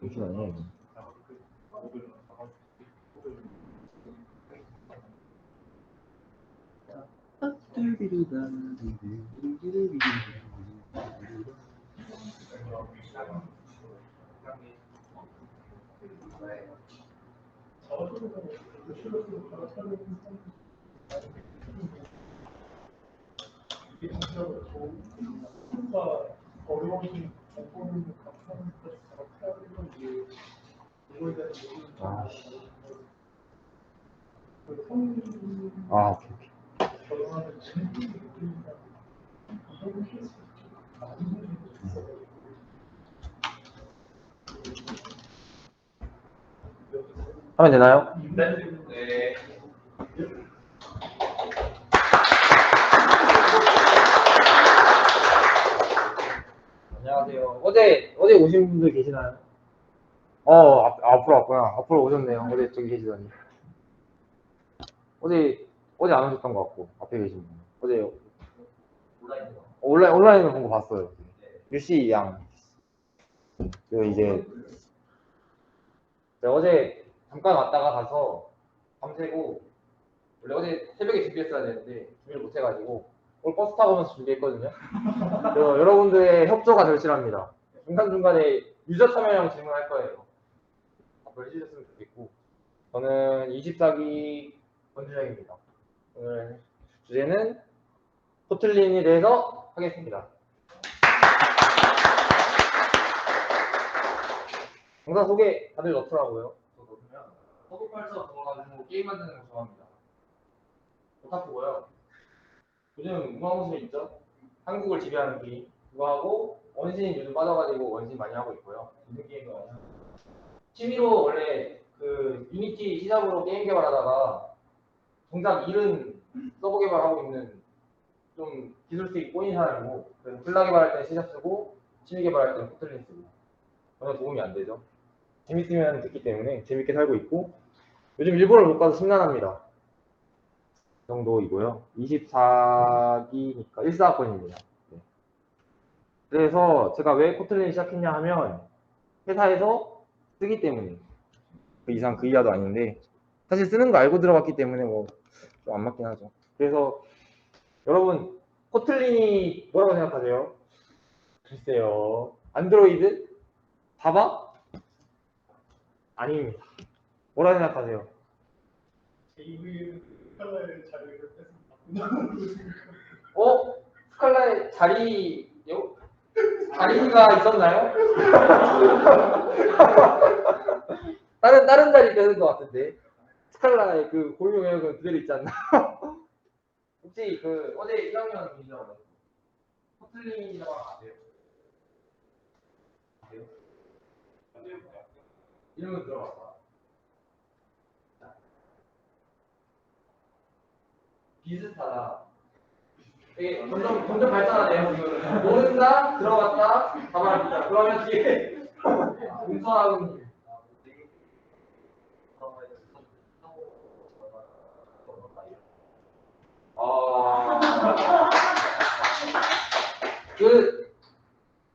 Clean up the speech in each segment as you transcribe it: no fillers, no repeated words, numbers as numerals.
잠시만요. 오케이. 하면 되나요? 네. 안녕하세요. 어제 오신 분들 계시나요? 앞으로 왔구나. 앞으로 오셨네요. 어제 저기 계시더니. 어제 안 오셨던 것 같고, 앞에 계신 분. 어제 온라인으로 본 거 봤어요. 유씨 양. 제가 어제 잠깐 왔다가 가서 밤새고, 원래 어제 새벽에 준비했어야 되는데, 준비를 못 해가지고, 오늘 버스 타고 오면서 준비했거든요. 그래서 여러분들의 협조가 절실합니다. 중간중간에 유저 참여형 질문할 거예요. 답을 해주셨으면 좋겠고, 저는 24기 권준영입니다. 오늘 주제는 코틀린에 대해서 하겠습니다. 강사 소개 다들 넣더라고요. 저도 그냥 서브팔서 들어가지고 게임 만드는 거 좋아합니다. 오타쿠고요. 요즘 우마무스에 있죠? 한국을 지배하는 게임 그거 하고 원신 요즘 빠져가지고 원신 많이 하고 있고요. 무슨 게임도 많이 하고 취미로 원래 그 유니티 시작으로 게임 개발하다가 정작 일은 서버 개발하고 있는 좀 기술색이 꼬인 사람이고 그래서 플라 개발할 때는 C# 쓰고 취미 개발할 때는 코틀린 쓰고 전혀 도움이 안 되죠. 재밌으면 듣기 때문에 재밌게 살고 있고 요즘 일본을 못 가서 심란합니다. 그 정도이고요. 24기니까 1사학번입니다. 네. 그래서 제가 왜 코틀린 시작했냐 하면 회사에서 쓰기 때문에 그 이상 그 이하도 아닌데 사실 쓰는 거 알고 들어갔기 때문에 뭐 좀 안 맞긴 하죠. 그래서 여러분 코틀린이 뭐라고 생각하세요? 글쎄요. 안드로이드? 자바? 아닙니다. 뭐라고 생각하세요? 스칼라의 자리를 뺐습니다. 스칼라의 자리가 있었나요? 다른 자리 뺏은 것 같은데. 스칼라의 그 고유 영역은 그대로 있지 않나? 혹시 그 어제 1학년이죠? 코틀린이라고 아세요? 이름은 들어봤다. 비슷하다. 되게 점점 발전하네요. 지금 모른다, 들어갔다, 가만히 그러면 뒤에 운선하고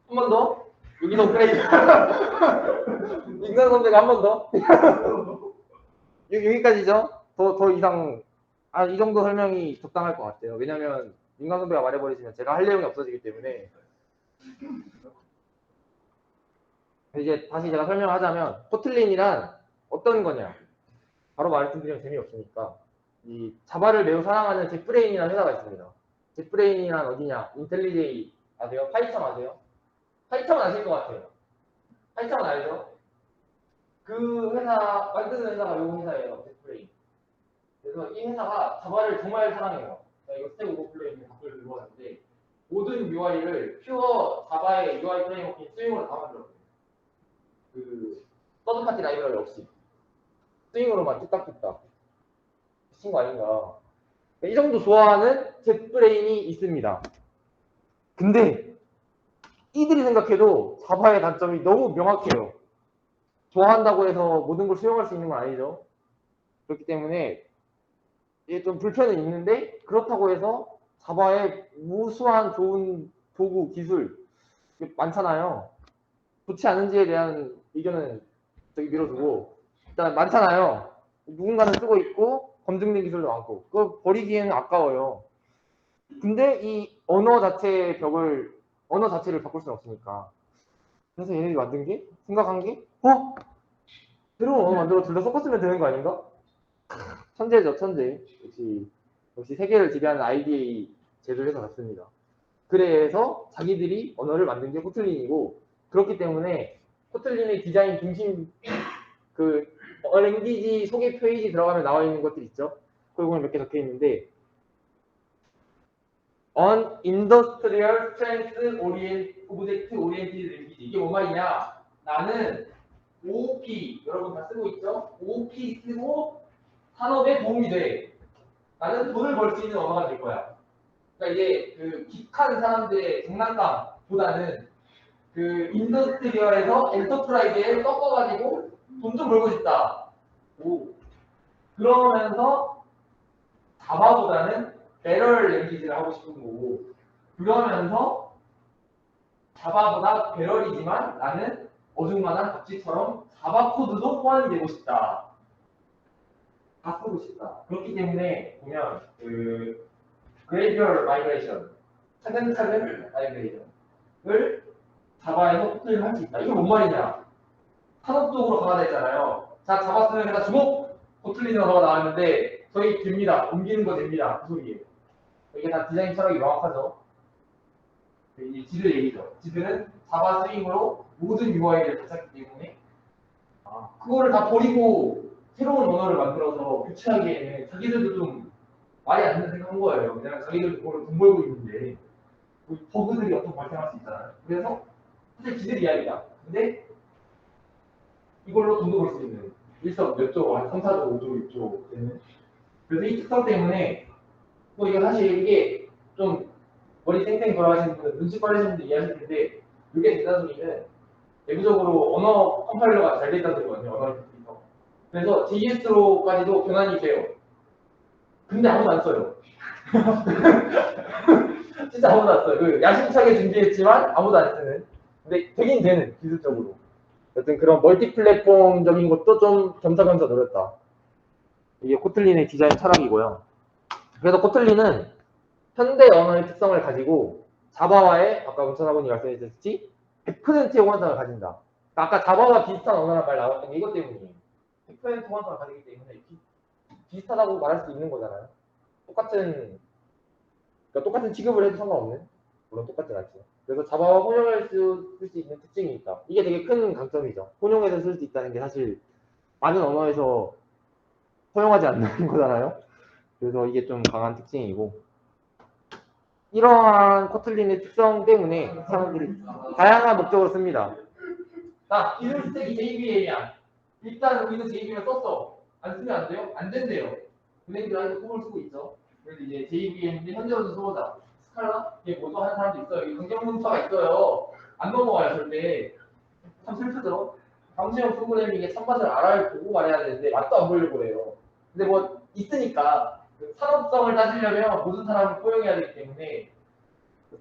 한 번 더? 여기서 업그레이드. 인간 선배가 한 번 더? 여기까지죠? 더 이상, 이 정도 설명이 적당할 것 같아요. 왜냐면, 인간 선배가 말해버리시면 제가 할 내용이 없어지기 때문에. 이제 다시 제가 설명을 하자면, 코틀린이란 어떤 거냐? 바로 말씀드리면 재미없으니까. 이 자바를 매우 사랑하는 잭브레인이라는 회사가 있습니다. 잭브레인이란 어디냐? 인텔리제이 아세요? 파이썬 아세요? 파이썬 아실 것 같아요. 파이썬 알죠? 그 회사 만드는 회사가 이 회사예요. 잭브레인. 그래서 이 회사가 자바를 정말 사랑해요. 이거 스택 오버플로에 있는 답글을 들고 왔는데 모든 UI를 퓨어 자바의 UI 프레임워크인 스윙으로 다 만들었어요. 그 서드파티 라이브러리 없이 스윙으로만 뚝딱뚝딱 미친 거 아닌가. 이 정도 좋아하는 잭브레인이 있습니다. 근데 이들이 생각해도 자바의 단점이 너무 명확해요. 좋아한다고 해서 모든 걸 수용할 수 있는 건 아니죠. 그렇기 때문에 이게 좀 불편은 있는데 그렇다고 해서 자바의 무수한 좋은 도구, 기술 많잖아요. 좋지 않은지에 대한 의견은 저기 밀어두고 일단 많잖아요. 누군가는 쓰고 있고 검증된 기술도 많고 그거 버리기에는 아까워요. 근데 이 언어 자체를 바꿀 수는 없으니까. 그래서 얘네들이 만든 게 생각한 게 새로운 언어 만들어 둘 다 섞었으면 되는 거 아닌가? 천재죠, 천재. 역시 세계를 지배하는 IDA 제도를 해서 갔습니다. 그래서 자기들이 언어를 만든 게 코틀린이고 그렇기 때문에 코틀린의 디자인 중심 그 랭귀지 소개 페이지 들어가면 나와 있는 것들 있죠. 그거에 몇 개 적혀 있는데 On Industrial Strength Object Oriented Language 이게 뭐 말이냐? 나는 OOP 여러분 다 쓰고 있죠? OOP 쓰고 산업에 도움이 돼. 나는 돈을 벌 수 있는 언어가 될 거야. 그러니까 이제 그 기칸 사람들의 장난감보다는 그 인더스트리얼에서 엔터프라이즈에 섞어가지고 돈 좀 벌고 싶다. 그러면서 자바보다는 배럴 랭귀지를 하고 싶은 거고 그러면서 자바보다 배럴이지만 나는 어중간한 박쥐처럼 자바 코드도 호환이 되고 싶다. 다 쓰고 싶다. 그렇기 때문에 보면 그 그레이비얼 마이그레이션 차근차근 마이그레이션을 자바에서 코틀린을 할 수 있다. 이게 뭔 말이냐? 산업적으로 강화됐잖아요. 자, 자바 쓰는 회사 주목! 코틀린 언어가 나왔는데 저희 됩니다. 옮기는 거 됩니다. 그 소리예요. 이게 다 디자인 철학이 명확하죠. 이 지드 얘기죠. 지드는 자바 스윙으로 모든 UI를 다 짰기 때문에 그거를 다 버리고 새로운 언어를 만들어서 교체하기에는 자기들도 좀 말이 안 되는 생각한 거예요. 그냥 자기들 그거를 돈 벌고 있는데 버그들이 어떤 발생할 수 있잖아요. 그래서 사실 지들 이야기다. 근데 이걸로 돈도 벌 수 있는 일석 몇 조, 한 3, 4조, 5조, 6조 되는. 그래서 이 특성 때문에 뭐 이게 사실 이게 좀 머리 땡땡 돌아가시는 분들, 눈치 빠르시는 분들 이해하실 텐데 이게 된다는 소리는 내부적으로 언어 컴파일러가 잘 됐다는 소리거든요. 언어 인터프리터. 그래서 JS로까지도 변환이 돼요. 근데 아무도 안 써요. 진짜 아무도 안 써요. 그 야심차게 준비했지만 아무도 안 쓰는. 근데 되긴 되는 기술적으로. 여튼 그런 멀티 플랫폼적인 것도 좀 겸사겸사 노렸다. 이게 코틀린의 디자인 철학이고요. 그래서 코틀린은 현대 언어의 특성을 가지고 자바와의 아까 문천학원이 말씀해주셨지 100%의 호환성을 가진다. 아까 자바와 비슷한 언어란 말 나왔던 게 이것 때문이에요. 100% 호환성을 가지기 때문에 비슷하다고 말할 수 있는 거잖아요. 똑같은 취급을 해도 상관없는. 물론 똑같진 않죠. 그래서 자바와 혼용해서 쓸 수 있는 특징이 있다. 이게 되게 큰 강점이죠. 혼용해서 쓸 수 있다는 게 사실 많은 언어에서 허용하지 않는 거잖아요. 그래서 이게 좀 강한 특징이고 이러한 코틀린의 특성 때문에 사람들이 다양한 목적으로 씁니다. 자, 기술 스택이 JVM이야. 일단 우리는 JVM을 썼어. 안 쓰면 안 돼요? 안 된대요. 은행들 아직도 콩을 쓰고 있죠. 그래서 이제 JVM인데 현재로도 써보자. 스칼라? 이게 뭐죠? 하는 사람도 있어요. 이 강경문자가 있어요. 안 넘어가요, 절대. 참 슬프죠? 방지형 프로그래밍 이게 참맛을 알아야 보고 말해야 되는데 맛도 안 보려고 그래요. 근데 뭐 있으니까 그 산업성을 따지려면 모든 사람을 포용해야 되기 때문에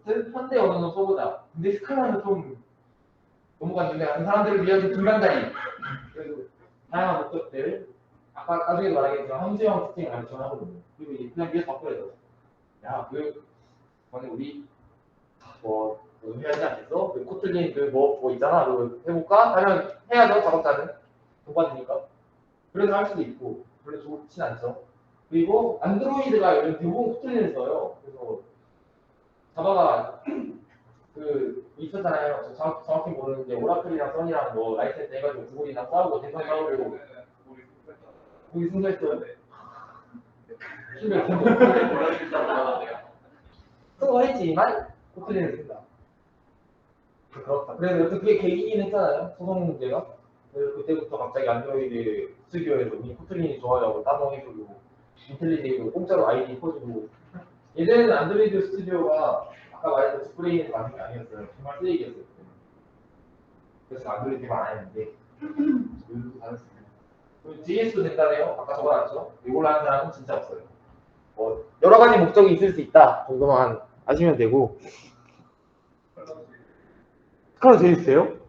현대 언어는 써보자. 근데 스칼라는 좀 넘어갔는데 그 사람들을 위한 중간다리. 그래서 다양한 목적들 아까 나중에 말하겠지만 함수형 특징을 많이 전하거든요. 그리고 이제 그냥 위에서 바꿔야 돼. 야, 만약 우리 뭐 해야 하지 않겠어? 그 코틀린 뭐 있잖아. 그거 해볼까? 하면 해야죠. 작업자는 돈 받으니까. 그래서 할 수도 있고 별로 좋진 않죠. 그리고 안드로이드가 요즘 대부분 코틀린을 써요. 그래서 자바가 있었잖아요. 정확히 모르는데 오라클이랑 써니랑 뭐 라이센스 해가지고 구글이랑 싸우고 대선 싸우고 거기 승소했어요. 승소했지만 코틀린을 쓴다. 그렇다. 그래서 여튼 그게 계기긴 했잖아요. 소송 문제가. 그래서 그때부터 갑자기 안드로이드 스튜디오에서 우리 코틀린이 좋아요. 따봉해주고 인텔리제이로 공짜로 아이디 퍼주고 예전에는 안드로이드 스튜디오가 아까 말했던 뒷브레인에서 만든 게 아니었어요. 정말 쓰레기였어요. 그래서 안드로이드만 안 했는데 요즘도 다녔습니다. JS도 된다네요. 아까 적어놨죠. 이걸로 하는 사람은 진짜 없어요. 뭐 여러 가지 목적이 있을 수 있다 정도만 아시면 되고. 스칼라 JS예요?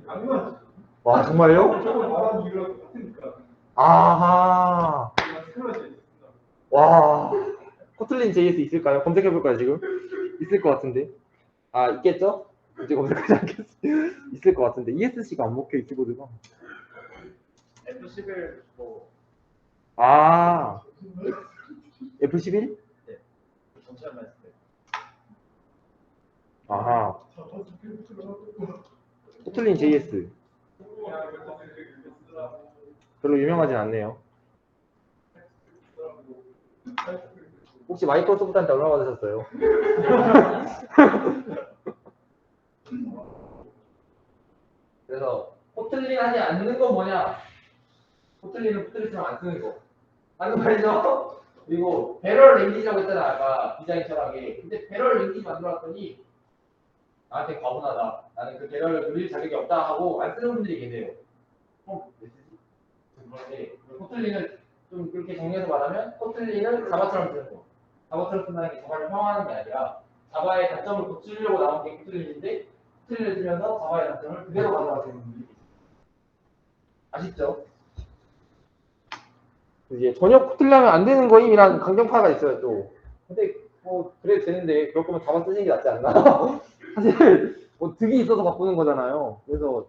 당연하지. 와, 정말요? 저걸 말하는 이유랑 똑같으니까. 아하. 그냥 스크래치 있습니다. 와. 코틀린 JS 있을까요? 검색해볼까요, 지금? 있을 것 같은데. 아, 있겠죠? 이제 검색하지 않겠어요? 있을 것 같은데. ESC가 안 먹혀, 이 키보드가. F11 뭐 아. F11? 전체만 했을 때 아하. 코틀린 JS. 별로 유명하진 않네요. 혹시 마이크로소프트한테 얼마 받으셨어요? 그래서 코틀린 하지 않는 건 뭐냐? 코틀린은 코틀린처럼 안 쓰는 거. 맞는 말이죠? 그리고 배럴 랭귀지라고 했잖아, 아까 디자인 철학에. 근데 배럴 랭귀지 만들어놨더니 나한테 과분하다. 나는 그 배럴을 누릴 자격이 없다 하고 안 쓰는 분들이 계세요. 왜 쓰지? 그런데 코틀린을 좀 그렇게 정리해서 말하면 코틀린은 자바처럼 쓰는 거. 자바처럼 쓴다는 게 자바를 폄하하는 게 아니라 자바의 단점을 고치려고 나온 게 코틀린인데 코틀린을 쓰면서 자바의 단점을 그대로 가져가시는 분들이 계세요. 아쉽죠? 이제 전혀 코틀린하면 안 되는 거임이란 강경파가 있어요 또. 근데 뭐 그래도 되는데 그럴 거면 자바 쓰시는 게 낫지 않나? 사실 뭐 득이 있어서 바꾸는 거잖아요. 그래서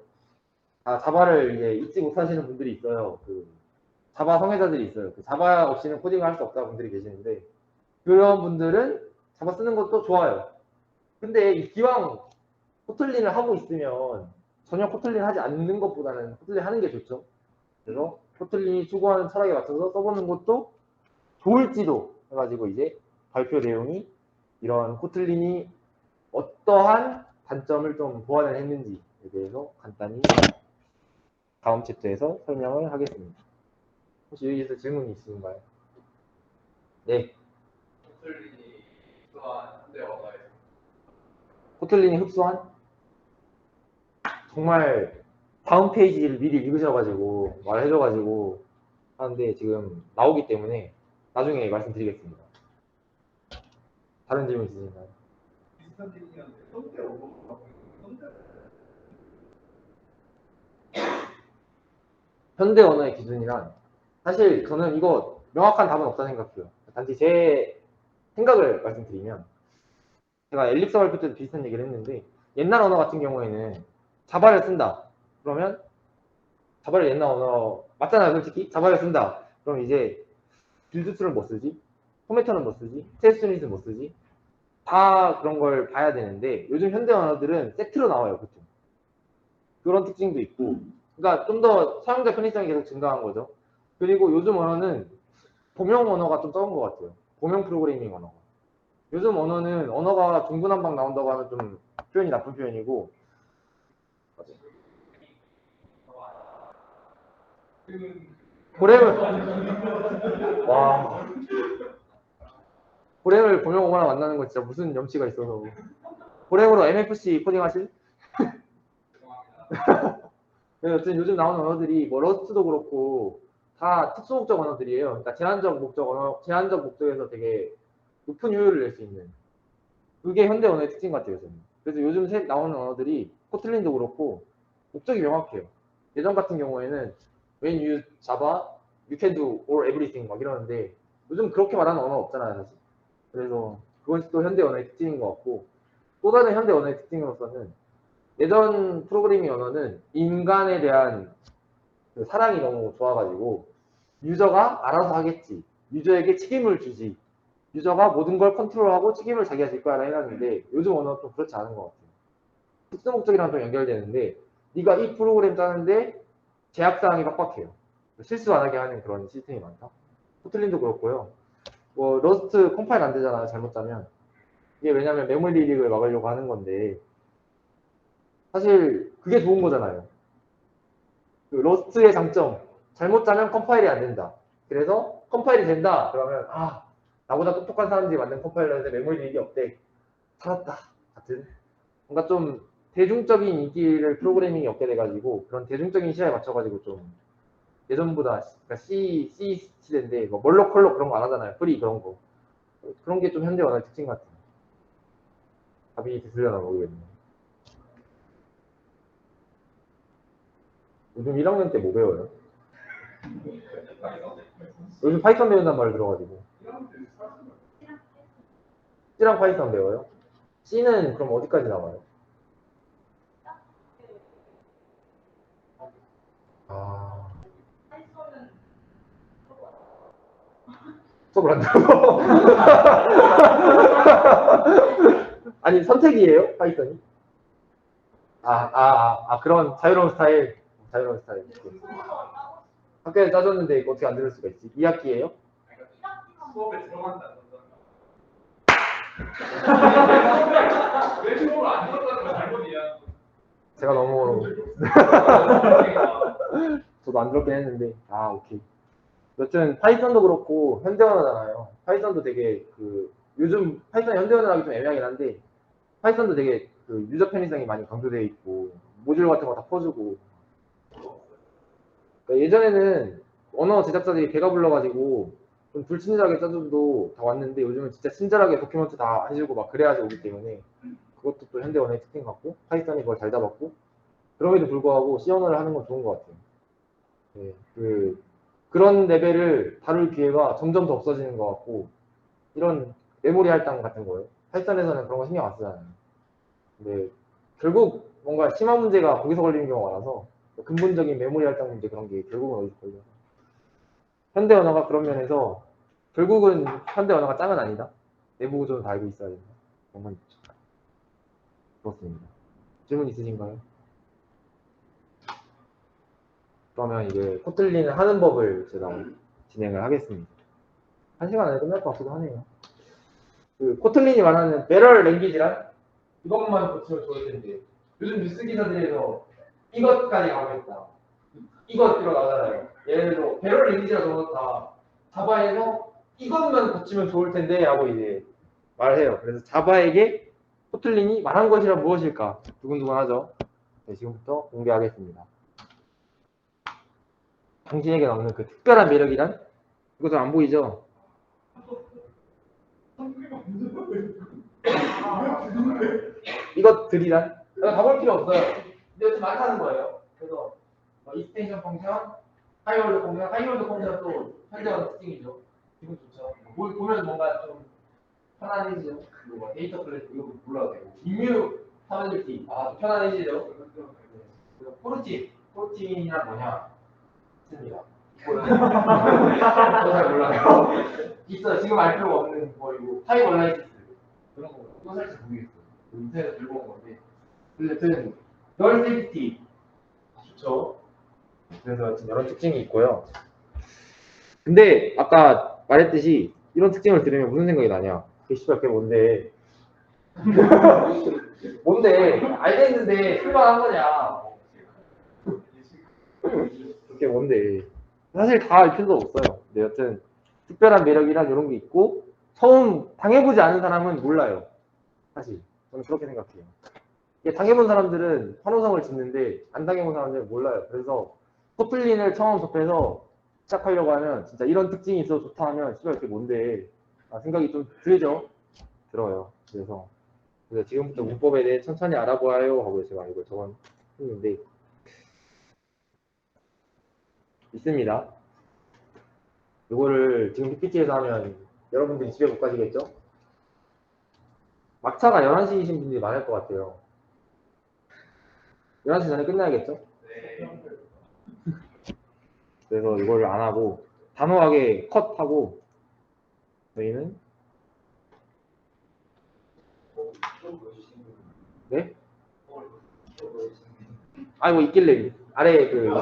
자바를 이제 잊지 못하시는 분들이 있어요. 그 자바 성애자들이 있어요. 그 자바 없이는 코딩을 할 수 없다는 분들이 계시는데 그런 분들은 자바 쓰는 것도 좋아요. 근데 이 기왕 코틀린을 하고 있으면 전혀 코틀린 하지 않는 것보다는 코틀린 하는 게 좋죠. 그래서 코틀린이 추구하는 철학에 맞춰서 써보는 것도 좋을지도 해가지고 이제 발표 내용이 이런 코틀린이 어떠한 단점을 좀 보완을 했는지에 대해서 간단히 다음 챕터에서 설명을 하겠습니다. 혹시 여기에서 질문이 있으신가요? 네. 코틀린이 흡수한 현대 언어에서 코틀린이 흡수한? 정말 다음 페이지를 미리 읽으셔가지고 말해줘가지고 하는데 지금 나오기 때문에 나중에 말씀드리겠습니다. 다른 질문 있으신가요? 비슷한 얘기인데 현대 언어라고 현대 현대 언어의 기준이란 사실 저는 이거 명확한 답은 없다 생각해요. 단지 제 생각을 말씀드리면 제가 엘립스 발표 때도 비슷한 얘기를 했는데 옛날 언어 같은 경우에는 자바를 쓴다. 그러면 자바를 옛날 언어 맞잖아요, 솔직히. 자바를 쓴다. 그럼 이제 빌드툴은 뭐 쓰지? 포메터는 뭐 쓰지? 테스트 유닛은 뭐 쓰지? 다 그런 걸 봐야 되는데 요즘 현대 언어들은 세트로 나와요, 보통. 그런 특징도 있고 그러니까 좀 더 사용자 편의성이 계속 증가한 거죠. 그리고 요즘 언어는 범용 언어가 좀 적은 것 같아요. 범용 프로그래밍 언어가. 요즘 언어는 언어가 중구난방 나온다고 하면 좀 표현이 나쁜 표현이고 고렘을 와 고렘을 범용 언어랑 만나는 거 진짜 무슨 염치가 있어서 고렘으로 MFC 코딩 하실? 여튼 요즘 나오는 언어들이 뭐 러스트도 그렇고 다 특수 목적 언어들이에요. 그러니까 제한적 목적 언어, 제한적 목적에서 되게 높은 효율을 낼 수 있는 그게 현대 언어의 특징 같아요, 저는. 그래서 요즘 새 나오는 언어들이 코틀린도 그렇고 목적이 명확해요. 예전 같은 경우에는 when you Java, you can do all everything 막 이러는데 요즘 그렇게 말하는 언어 없잖아요, 사실. 그래서 그것이 또 현대 언어의 특징인 것 같고 또 다른 현대 언어의 특징으로서는 예전 프로그래밍 언어는 인간에 대한 그 사랑이 너무 좋아가지고 유저가 알아서 하겠지. 유저에게 책임을 주지. 유저가 모든 걸 컨트롤하고 책임을 자기가 질 거야 해놨는데 요즘 언어는 좀 그렇지 않은 것 같아요. 특수 목적이랑 좀 연결되는데 네가 이 프로그램 짜는데 제약사항이 빡빡해요. 실수 안 하게 하는 그런 시스템이 많다. 코틀린도 그렇고요. 뭐 러스트 컴파일 안 되잖아요. 잘못 짜면. 이게 왜냐면 메모리 리릭을 막으려고 하는 건데 사실 그게 좋은 거잖아요. 그 러스트의 장점 잘못 짜면 컴파일이 안 된다. 그래서 컴파일이 된다. 그러면 나보다 똑똑한 사람들이 만든 컴파일러인데 메모리 리릭이 없대. 살았다. 같은 뭔가 좀 대중적인 인기를 프로그래밍이 얻게 돼가지고 그런 대중적인 시야에 맞춰가지고 좀 예전보다 그러니까 C 시대인데 뭐 멀록 컬록 그런 거 안 하잖아요. 프리 그런 거. 그런 게 좀 현대 언어의 특징 같아요. 답이 됐으려나 모르겠네요. 요즘 1학년 때 뭐 배워요? 요즘 파이썬 배운다는 말 들어가지고. C랑 파이썬 배워요? C는 그럼 어디까지 나와요? 아, 수업을 한다고? 아니, 선택이에요? 파이썬이? 그런 자유로운 스타일. 자유로운 스타일. 학교에 짜줬는데 이거 어떻게 안 들을 수가 있지? 2학기예요? 수업에 들어간다. 왜 수업을 안 들었다는 건 잘못이야. 제가 너무 저도 안 들었긴 했는데 오케이. 여튼 파이썬도 그렇고 현대언어잖아요. 파이썬도 되게 요즘 파이썬 현대언어라기 좀 애매하긴 한데 파이썬도 되게 유저 편의성이 많이 강조되어 있고 모듈 같은 거 다 퍼주고. 그러니까 예전에는 언어 제작자들이 배가 불러가지고 좀 불친절하게 짜줘도 다 왔는데 요즘은 진짜 친절하게 도큐먼트 다 해주고 막 그래야지 오기 때문에 그것도 또 현대 언어의 특징 같고 파이썬이 그걸 잘 잡았고 그럼에도 불구하고 C 언어를 하는 건 좋은 것 같아요. 네, 그런 레벨을 다룰 기회가 점점 더 없어지는 것 같고 이런 메모리 할당 같은 거예요. 파이썬에서는 그런 거 신경 안 쓰잖아요. 근데 결국 뭔가 심한 문제가 거기서 걸리는 경우가 많아서 근본적인 메모리 할당 문제 그런 게 결국은 어디서 걸려요. 현대 언어가 그런 면에서 결국은 현대 언어가 짱은 아니다. 내부 구조는 다 알고 있어야 된다. 그런 건 있죠. 그렇습니다. 질문 있으신가요? 그러면 이제 코틀린을 하는 법을 제가 진행을 하겠습니다. 1시간 안에 끝날 것 같기도 하네요. 코틀린이 말하는 배럴 랭귀지란 이것만 고치면 좋을 텐데 요즘 뉴스 기사들에서 이것까지 가고 있다. 이것 들어 나오잖아요. 예를 들어 배럴 랭귀지가 적었다. 자바에서 이것만 고치면 좋을 텐데 라고 이제 말해요. 그래서 자바에게 코틀린이 말한 것이란 무엇일까? 두근두근하죠. 네, 지금부터 공개하겠습니다. 당신에게 남는 그 특별한 매력이란? 이거 좀 안 보이죠? 이것들이란? 다 볼 필요 없어요. 근데 좀 많다는 거예요. 그래서 익스텐션 펑션, 하이월드 펑션, 하이월드 펑션 또 현대언어 특징이죠. 기분 좋죠. 보면 뭔가 좀 편안해지죠. 그리고 데이터 클래스 이거 몰라도 되고. 임뮤 타빌리티 또 편안해지죠. 그리고 포르틴이란 뭐냐? 있습니다. 잘 몰라요. 있어요. 지금 알 필요가 없는 거이고 하이월라이티스 그런 거 이거 살짝 모르겠어요. 인터넷에서 들고 온 건데 어쨌든 널 세이프티 좋죠. 그래서 지금 이런 특징이 있고요. 근데 아까 말했듯이 이런 특징을 들으면 무슨 생각이 나냐? 씨발 그게 뭔데? 뭔데? 알겠는데 출발한 거냐? 그게 뭔데? 사실 다 알 필요도 없어요. 근데 여튼 특별한 매력이란 이런 게 있고 처음 당해보지 않은 사람은 몰라요. 사실 저는 그렇게 생각해요. 당해본 사람들은 환호성을 짓는데 안 당해본 사람들은 몰라요. 그래서 코틀린을 처음 접해서 시작하려고 하면 진짜 이런 특징이 있어서 좋다 하면 씨발 이게 뭔데 생각이 좀 들어요. 그래서 지금부터 문법에 대해 천천히 알아보아요 하고 제가 이걸 적었는데 있습니다. 이거를 지금 PPT에서 하면 여러분들이 집에 못 가시겠죠? 막차가 11시이신 분들이 많을 것 같아요. 11시 전에 끝나야겠죠? 네. 그래서 이걸 안 하고 단호하게 컷하고 저희는 네? 뭐 있길래 아래에 있어요.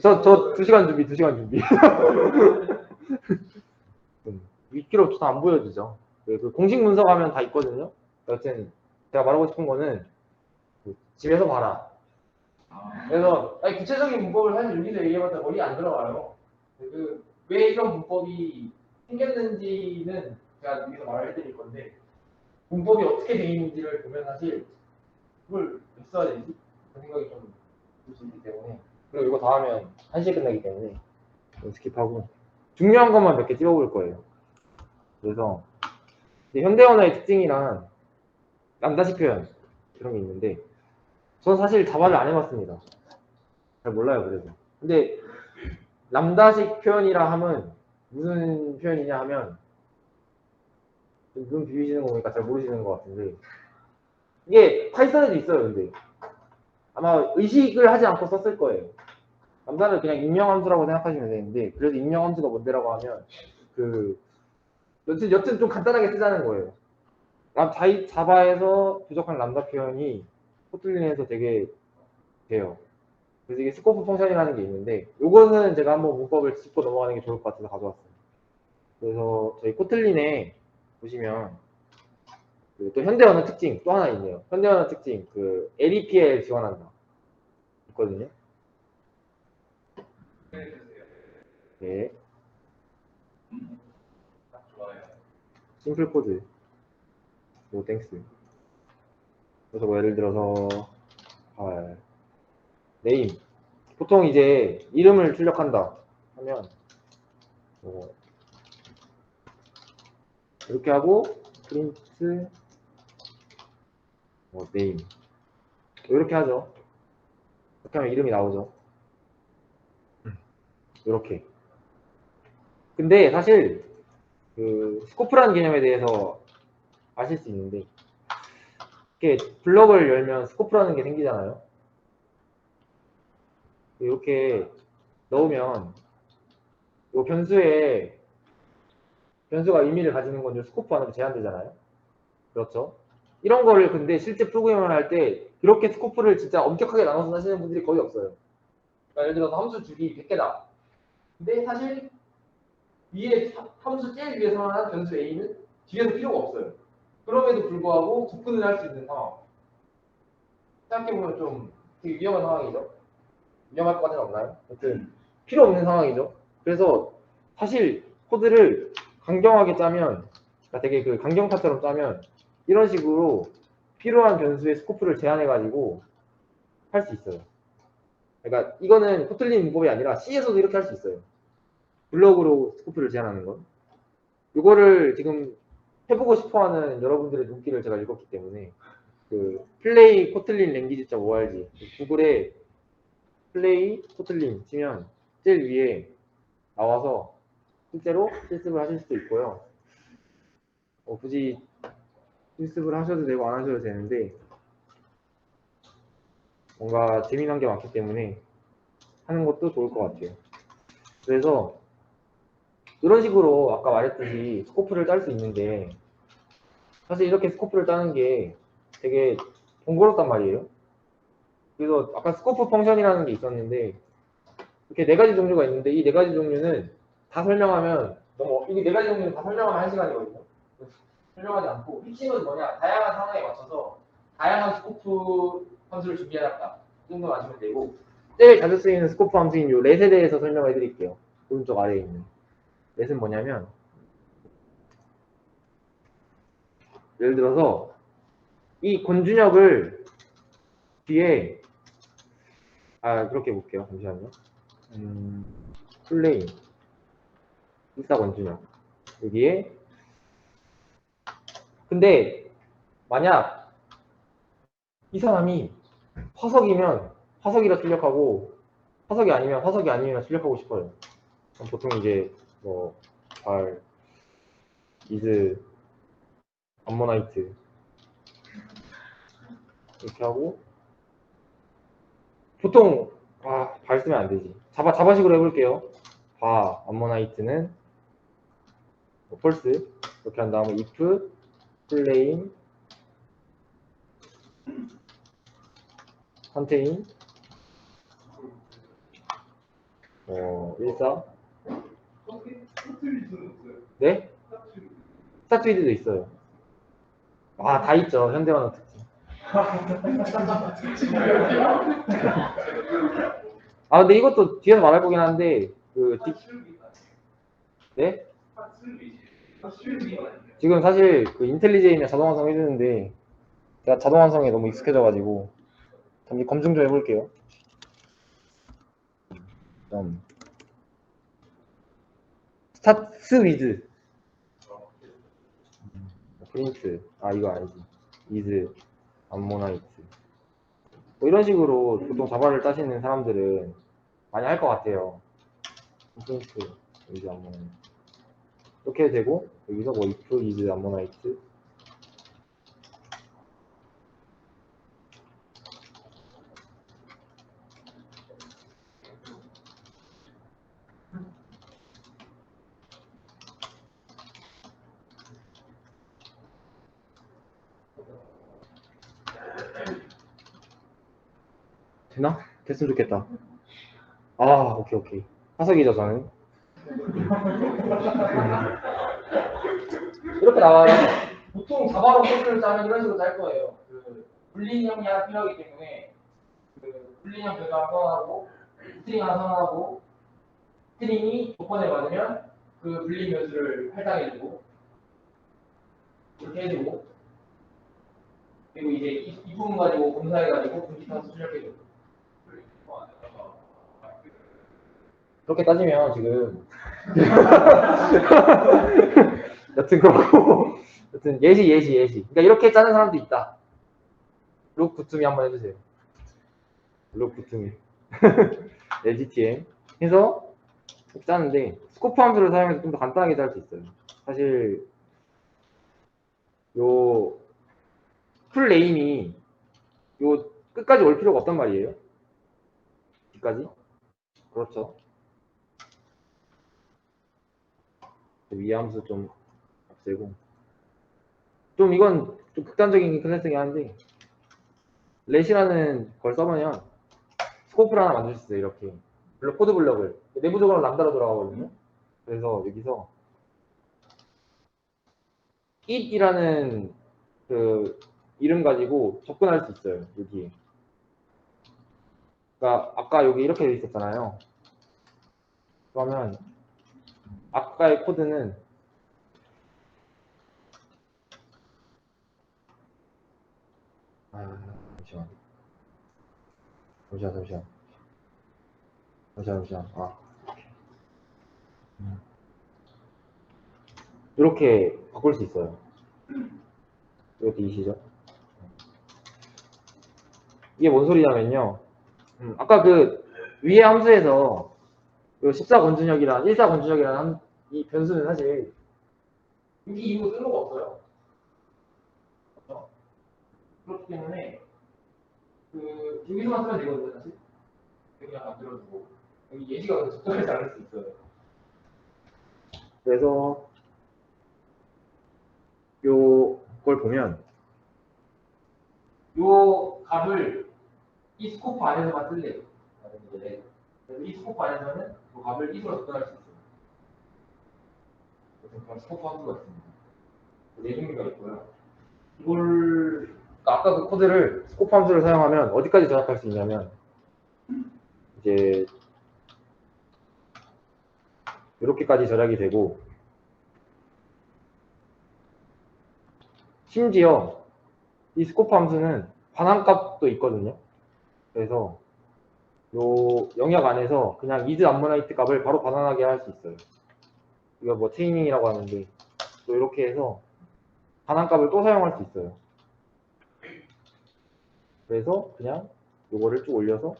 저 2시간 준비 2시간 준비. 6kg 다 안 보여지죠. 공식 문서 가면 다 있거든요. 여튼 제가 말하고 싶은 거는 집에서 봐라. 그래서 구체적인 문법을 사실 여기서 얘기해봤자 머리에 안 들어가요. 왜 이런 문법이 생겼는지는 제가 여기서 말을 해드릴 건데 문법이 어떻게 되어 있는지를 보면 사실 그걸 왜 써야 되지? 그런 생각이 좀 들 수 있기 때문에 그리고 이거 다 하면 1시에 끝나기 때문에 스킵하고 중요한 것만 몇 개 찍어볼 거예요. 그래서 현대 언어의 특징이란 람다식 표현 그런 게 있는데 저는 사실 자바를 안 해봤습니다. 잘 몰라요, 그래서. 근데 람다식 표현이라 하면 무슨 표현이냐 하면 눈 비비시는 거 보니까 잘 모르시는 것 같은데 이게 파이썬에도 있어요. 근데 아마 의식을 하지 않고 썼을 거예요. 람다를 그냥 입력함수라고 생각하시면 되는데 그래서 입력함수가 뭔데라고 하면 그 여튼 좀 간단하게 쓰자는 거예요. 자바에서 부족한 람다 표현이 코틀린에서 되게 돼요. 그래서 이게 스코프 펑션이라는 게 있는데 요거는 제가 한번 문법을 짚고 넘어가는 게 좋을 것 같아서 가져왔어요. 그래서 저희 코틀린에 보시면 또 현대 언어 특징 또 하나 있네요. 현대 언어 특징 그 LEPL 지원한다 있거든요. 해주세요. 네, 딱 좋아요. 심플 코드. 오 땡스. 그래서 뭐 예를 들어서 네임. 보통 이제 이름을 출력한다 하면 이렇게 하고 프린트 네임 이렇게 하죠. 이렇게 하면 이름이 나오죠. 이렇게. 근데 사실 그 스코프라는 개념에 대해서 아실 수 있는데 이렇게 블럭을 열면 스코프라는 게 생기잖아요. 이렇게 넣으면 이 변수가 의미를 가지는 건 스코프 안으로 제한되잖아요. 그렇죠? 이런 거를 근데 실제 프로그램을 할 때 그렇게 스코프를 진짜 엄격하게 나눠서 하시는 분들이 거의 없어요. 그러니까 예를 들어서 함수 주기 100개다. 근데 사실 위에 함수 제일 위에 선언한 변수 A는 뒤에서 필요가 없어요. 그럼에도 불구하고 접근을 할 수 있는 상황. 생각해보면 좀 되게 위험한 상황이죠. 위험할 것까지는 없나요? 아무튼 필요 없는 상황이죠. 그래서 사실 코드를 강경하게 짜면 그러니까 되게 그 강경타처럼 짜면 이런 식으로 필요한 변수의 스코프를 제한해가지고 할 수 있어요. 그러니까 이거는 코틀린 문법이 아니라 C에서도 이렇게 할 수 있어요. 블럭으로 스코프를 제한하는 건. 이거를 지금 해보고 싶어하는 여러분들의 눈길을 제가 읽었기 때문에 그 플레이 코틀린 랭귀지.org 구글에 플레이 코틀린 치면 제일 위에 나와서 실제로 실습을 하실 수도 있고요. 굳이 실습을 하셔도 되고 안 하셔도 되는데 뭔가 재미난 게 많기 때문에 하는 것도 좋을 것 같아요. 그래서 이런 식으로 아까 말했듯이 스코프를 짤 수 있는데 사실 이렇게 스코프를 짜는 게 되게 번거롭단 말이에요. 그래서 아까 스코프 펑션이라는 게 있었는데 이렇게 네 가지 종류가 있는데 이 네 가지 종류는 다 설명하면 이게 네 가지 종류는 다 설명하면 한 시간이거든요. 설명하지 않고 핵심은 뭐냐 다양한 상황에 맞춰서 다양한 스코프 함수를 준비해놨다 이 정도 아시면 되고 제일 자주 쓰이는 스코프 함수인 요 렛에 대해서 설명해 드릴게요. 오른쪽 아래에 있는 렛은 뭐냐면 예를 들어서 이 권준혁을 뒤에 그렇게 볼게요. 잠시만요. 플레이 일사 권준혁 여기에 근데 만약 이 사람이 화석이면 화석이라 출력하고 화석이 아니면 화석이 아니면 출력하고 싶어요. 그럼 보통 이제 이즈 암모나이트 이렇게 하고 보통 발 쓰면 안 되지. 자바식으로 해볼게요. 암모나이트는 펄스 이렇게 한 다음에 if 플레인 컨테인 14 코틀리즈는 없어요. 네? 스타트 위드도 있어요. 다 있죠. 현대 언어 특징. 근데 이것도 뒤에서 말할 거긴 한데 네? 지금 사실 그 인텔리제이나 자동 완성 해주는데 제가 자동 완성에 너무 익숙해져가지고 잠시 검증 좀 해볼게요. 스타트 위드 프린트 이거 아니지. is 암모나이트 뭐 이런 식으로 보통 자바를 따시는 사람들은 많이 할 것 같아요. 포인트 여기서 한번 이렇게 해도 되고 여기서 뭐 if is ammonite 되나? 됐으면 좋겠다. 아, 오케이. 화석이죠, 저는. 이렇게 나와요. 보통 자바로 코드를 짜면 이런 식으로 짤 거예요. 그 불리형이 하나 필요하기 때문에 그 불리형 배가 하나 선언하고 스트링 하나 선언하고 스트링이 조건에 맞으면 그 불리 변수를 할당해주고 이렇게 해주고 그리고 이제 이 부분 가지고 검사해가지고 분기탄수 출력해주고 그렇게 따지면 지금 여튼 그렇고 여튼 예시 그러니까 이렇게 짜는 사람도 있다. 룩 구tum이 한번 해주세요. 룩 구tum이 LGTM 해서 짜는데 스코프 함수를 사용해서 좀 더 간단하게 짤 수 있어요. 사실 요 풀네임이 요 끝까지 올 필요가 없단 말이에요. 뒤까지. 그렇죠. 위에 함수 좀 없애고 좀 이건 좀 극단적인 클래스이긴 한데 렛이라는 걸 써보면 스코프를 하나 만들 수 있어요. 이렇게 코드 블럭을 내부적으로 람다로 돌아가거든요. 그래서 여기서 it이라는 그 이름 가지고 접근할 수 있어요. 여기에. 그러니까 아까 여기 이렇게 돼 있었잖아요. 그러면 아까의 코드는 잠시만. 이렇게 바꿀 수 있어요. 이것도 이시죠? 이게 뭔 소리냐면요. 아까 그 위에 함수에서 14 건준역이랑 14 건준역이라는 이 변수는 사실 여기 이후 쓸모가 없어요. 그렇죠? 그렇기 때문에 그 여기서만 쓰면 되거든요, 사실. 그냥 만들어주고 여기 예시가 적절하지 않을 수 있어요. 그래서 요걸 보면 요 값을 이 스코프 안에서만 쓸래요. 그래서 이 스코프 안에서는 그 값을 1으로 접근할 수 있어요. 그래서 그런 스코프 함수가 있습니다. 네 종류가 있고요. 이걸 그러니까 아까 그 코드를 스코프 함수를 사용하면 어디까지 저장할 수 있냐면 이제 이렇게까지 저장이 되고 심지어 이 스코프 함수는 반환값도 있거든요. 그래서 요 영역 안에서 그냥 is ammonite 값을 바로 반환하게 할 수 있어요. 이거 뭐 체이닝이라고 하는데 또 이렇게 해서 반환값을 또 사용할 수 있어요. 그래서 그냥 요거를 쭉 올려서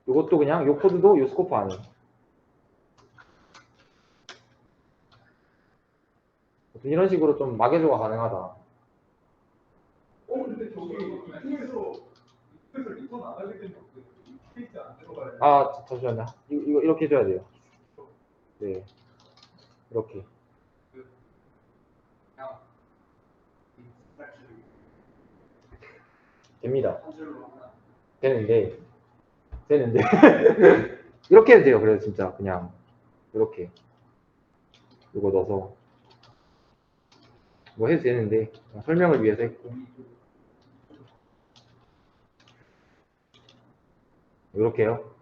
요것도 그냥 요 코드도 요 스코프 안에 이런 식으로 좀 막여조가 가능하다. 근데 저기 이쪽에서 리턴 안 하게 되면 이 페이지 안 들어가요. 아 잠시만요. 이거 이렇게 해줘야 돼요. 네 이렇게 됩니다. 되는데 이렇게 해도 돼요. 그래서 진짜 그냥 이렇게 이거 넣어서 뭐 해도 되는데 설명을 위해서 했고 이렇게요.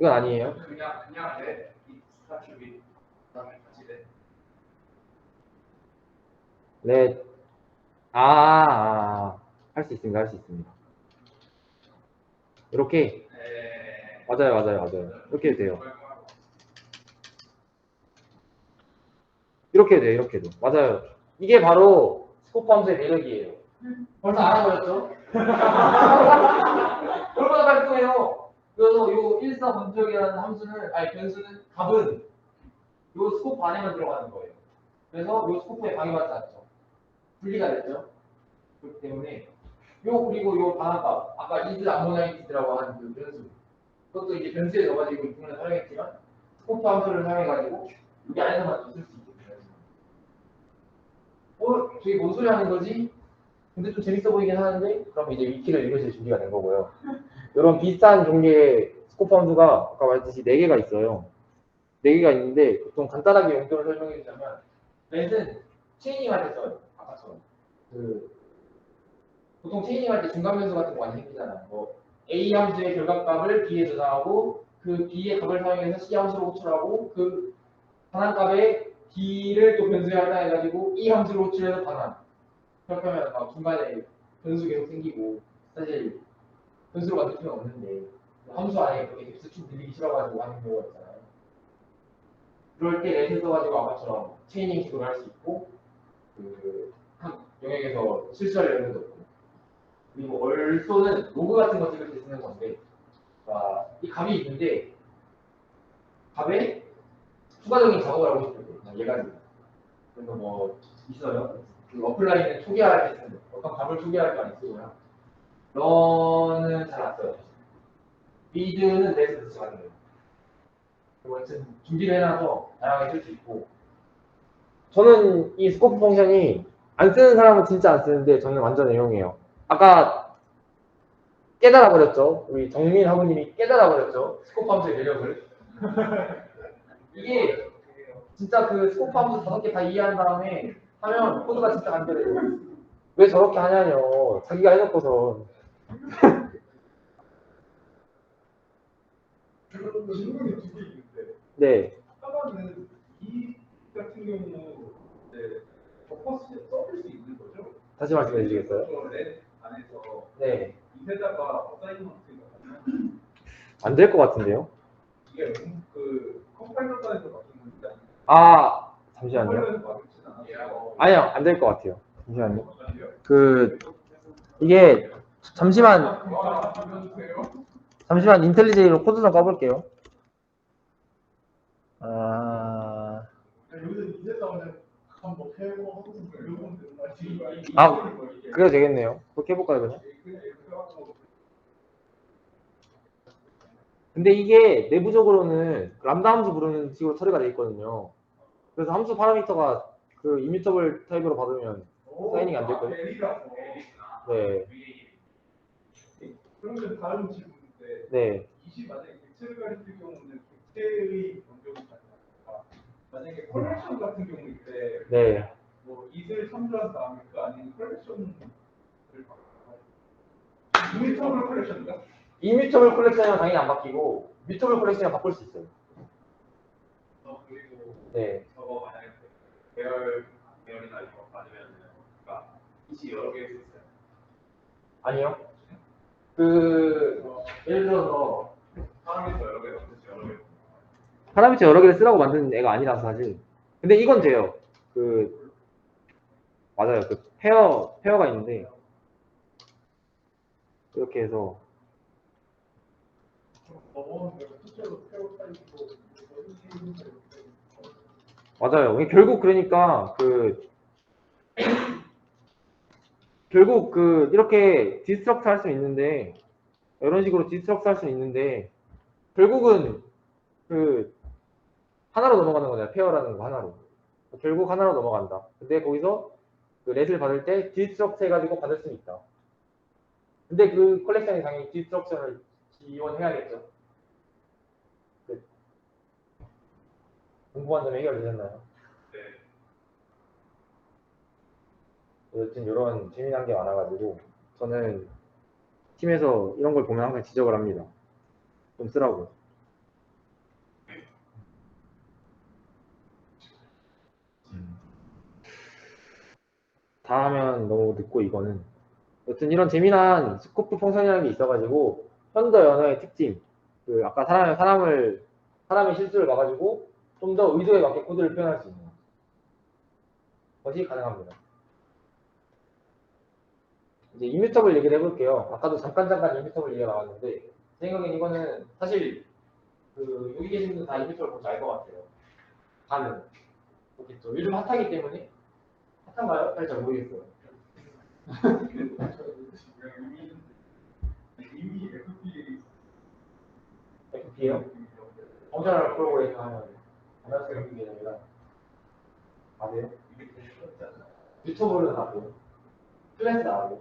이건 아니에요. 그냥 내 스타트 및 그다음에 같이 내. 네. 할 수 있습니다. 할 수 있습니다. 이렇게 맞아요. 이렇게 해도 돼요. 이렇게 돼, 이렇게도. 맞아요. 이게 바로 스코프 함수의 매력이에요. 벌써 알아버렸죠? 얼마나 깔끔해요. 그래서 요 1사 번역이라는 함수는, 아니, 변수는, 값은 요 스코프 안에만 들어가는 거예요. 그래서 요 스코프에 방해받지 않죠. 분리가 됐죠? 그렇기 때문에, 그리고 요 방합값, 아까 이즈 암모나이트라고 하는 그 변수. 그것도 이제 변수에 넣어가지고 이 부분을 사용했지만, 스코프 함수를 사용해가지고, 여기 안에서만 쓸 수 있거든요. 저기 뭔 소리 하는 거지? 근데 좀 재밌어 보이긴 하는데, 그럼 이제 위키를 읽으실 준비가 된 거고요. 이런 비슷한 종류의 스코프 함수가 아까 말했듯이 4개가 있어요. 4개가 있는데, 보통 간단하게 용도를 설명해 주자면, 렛은 체이닝 할 때 써요. 아까처럼. 보통 체이닝 할 때 중간 변수 같은 거 많이 생기잖아요. 뭐, A 함수의 결과값을 B에 저장하고, 그 B의 값을 사용해서 C 함수로 호출하고, 그 반환값에 D를 또 변수에 할당해가지고 E 함수로 호출해서 반환. 그렇게 하면 막 중간에 변수 계속 생기고, 사실 변수로 만들 필요는 없는데, 함수 안에 그렇게 값을 쭉 늘리기 싫어가지고 하는 경우가 있잖아요. 그럴 때 렛을 써가지고 아까처럼 체이닝 기도를 할 수 있고, 한 영역에서 실수할 여유도 없고, 그리고 얼소는 로그 같은 거 찍을 때 쓰는 건데, 이 값이 있는데, 값에 추가적인 작업을 하고 싶을 때, 그냥 얘가 그래서 뭐 있어요. 그 어플라인은 초기화할 때 쓰는 어떤 값을 초기화할 때 많이 쓰고요. 너는 잘 안 써요. 비드는 넷에서 쓰는 거예요. 그리고 준비를 해놔서 다양하게 쓸 수 있고, 저는 이 스코프 펑션이 안 쓰는 사람은 진짜 안 쓰는데 저는 완전 애용해요. 아까 깨달아 버렸죠. 우리 정민 하부님이 깨달아 버렸죠. 스코프 함수의 매력을. 이게 진짜 그 스코프 함수 5개 다 이해한 다음에 하면 코드가 진짜 간결해요. 왜 저렇게 하냐뇨. 자기가 해놓고서. 그런 질문이 2개 있는데 네. 하나는 이 같은 경우 이제 버퍼스에 써볼 수 있는 거죠? 다시 말씀해 주시겠어요? 넷 안에서 네. 이세다가 어사이먼트가 가면 안 될 것 같은데요? 이게 그 컴파일러단에서 맡은 건지 아, 잠시만요. 컴파일러에서 맡지 않아요? 아니요, 안 될 것 같아요. 잠시만요. 이게, 잠시만 인텔리제이로 코드 좀 까볼게요. 여기서 이세다는 한번 해고 하고 이러면 되는 거지. 그래도 되겠네요. 그렇게 해볼까요, 그냥? 근데 이게 내부적으로는 람다 함수 부르는 식으로 처리가 돼 있거든요. 그래서 함수 파라미터가 그 이뮤터블 타입으로 받으면 사이닝이 안 될 거예요. 네. 그러면 다른 질문인데 네. 20 만약에 객체를 가리킬 경우는 객체의 변경이 가능합니다. 만약에 컬렉션 같은 경우일 때 네. 뭐 이슬 참조한 다음에 그 안에 컬렉션을 이미터블 컬렉션인가? 이뮤터블 컬렉션이랑 당연히 안 바뀌고 뮤터블 컬렉션이랑 바꿀 수 있어요. 그리고 네. 저거 만약에 계열이나 이거 받으면 그러니까 이시 여러 개 있어요. 아니요. 예를 들어서 파라미터 여러 개 없듯이 여러 개. 파라미터 여러 개를 쓰라고 만든 애가 아니라서 사실. 근데 이건 돼요. 맞아요. 페어가 있는데 이렇게 해서 맞아요. 결국 그러니까 결국 이렇게 디스트럭트 할 수 있는데 이런 식으로 디스트럭트 할 수 있는데 결국은 하나로 넘어가는 거잖아요. 페어라는 거 하나로. 결국 하나로 넘어간다. 근데 거기서 렛을 받을 때 디스트럭트 해가지고 받을 수는 있다. 근데 그 컬렉션이 당연히 디스트럭션을 지원해야겠죠. 궁금한 점이 해결되셨나요? 네. 여튼 이런 재미난 게 많아가지고 저는 팀에서 이런 걸 보면 항상 지적을 합니다. 좀 쓰라고. 다 하면 너무 늦고 이거는. 여튼 이런 재미난 스코프 펑션이라는 게 있어가지고 현대 언어의 특징. 아까 사람의 실수를 막아주고 좀 더 의도에 맞게 코드를 표현할 수 있는. 것이 가능합니다. 이제 이뮤터블 얘기를 해볼게요. 아까도 잠깐 이뮤터블 얘기가 나왔는데 제 생각엔 이거는 사실 그 여기 계신 분들 다 이뮤터블 뭔지 알 것 같아요. 다는 그렇겠죠. 요즘 핫하기 때문에 핫한가요? 잘 모르겠어요. 이미 FPA FP예요? 정전을 프로그램 하면 안녕하세요 FP가 아니라 아세요? 유튜브는 아세요? 클래스 아세요?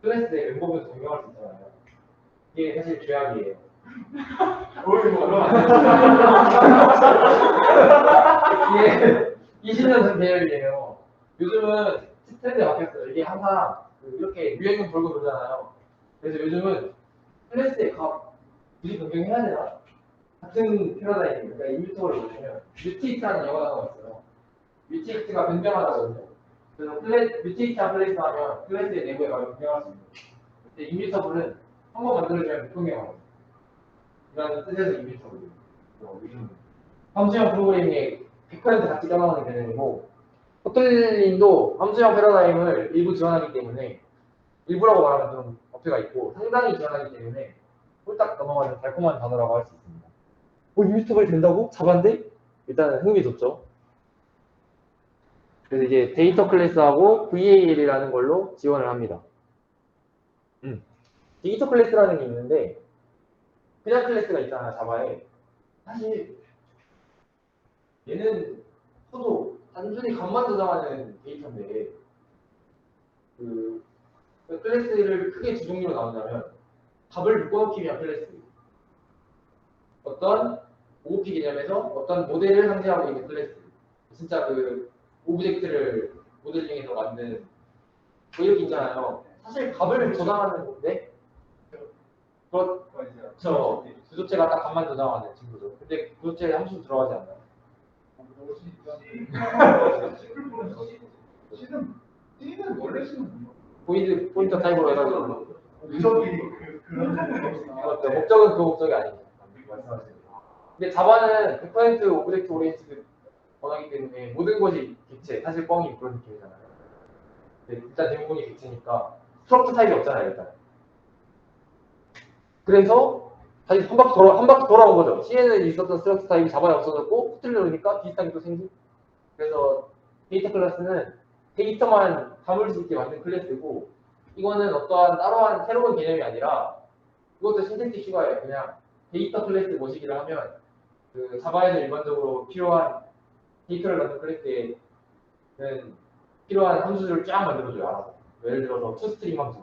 클래스에 멤버분 동경할 수 있잖아요. 이게 사실 죄악이에요. 그러면 안 돼요. 이게 20년 전 계열이에요. 요즘은 트렌드 바뀌었어요. 이게 항상 이렇게 유행은 돌고 돌잖아요. 그래서 요즘은 클래스의 값 굳이 변경해야 되나? 같은 패러다임, 그러니까 이뮤터블을 보시면 뮤테이트라는 영어 단어가 있어요. 뮤테이트가 변경하다거든요. 그래서 뮤테이트한 클래스 하면 클래스의 내부에 가면 변경할 수 있는 거예요. 근데 이뮤터블은 한 번 만들어주면 변경하는 거예요. 이런 뜻에서 이뮤터블이에요. 함수형 프로그래밍에 100% 같이 떠나오는 개념이고 코틀린도 함수형 패러다임을 일부 지원하기 때문에 일부라고 말하면 좀 어폐가 있고 상당히 지원하기 때문에 홀딱 넘어가는 달콤한 단어라고 할 수 있습니다. 이뮤터블 된다고? 자바인데? 일단은 흥미롭죠. 그래서 이제 데이터 클래스하고 VAL이라는 걸로 지원을 합니다. 데이터 클래스라는 게 있는데 그냥 클래스가 있잖아 자바에. 사실 얘는 저도 단순히 값만 저장하는 데이터인데 그 클래스를 크게 두 종류로 나눈다면 값을 묶어놓기 위한 클래스, 어떤 OOP 개념에서 어떤 모델을 상징하고 있는 클래스, 진짜 그 오브젝트를 모델링해서 만든 뭐 이렇게 있잖아요. 사실 값을 저장하는 건데 그렇죠. 구조체가 딱 값만 저장하는 친구죠. 근데 구조체에 함수 들어가지 않나요? C는 원래 C는 포인터 타입으로 해가지고 목적이 그런 그렇죠. 목적은 그 목적이 아니죠. 근데 자바는 100% 오브젝트 오리엔티드 언어이기 때문에 모든 것이 객체, 사실 뻥이 그런 느낌이잖아요. 근데 일단 대부분이 객체니까 스트럭처 타입이 없잖아요, 일단. 그래서 다시 한 바퀴 돌아온 거죠. CNN에 있었던 스트럭처 타입이 자바에 없어졌고 코틀린이니까 비슷한 게 또 생긴. 그래서 데이터 클래스는 데이터만 담을 수 있게 만든 클래스고 이거는 어떠한 따로한 새로운 개념이 아니라 이것도 신텍틱 추가예요. 그냥 데이터 클래스 모시기를 하면 그 자바에서 일반적으로 필요한 데이터를 넣는 클래스에는 필요한 함수들을 쫙 만들어줘요. 알아서. 예를 들어서 toString 함수,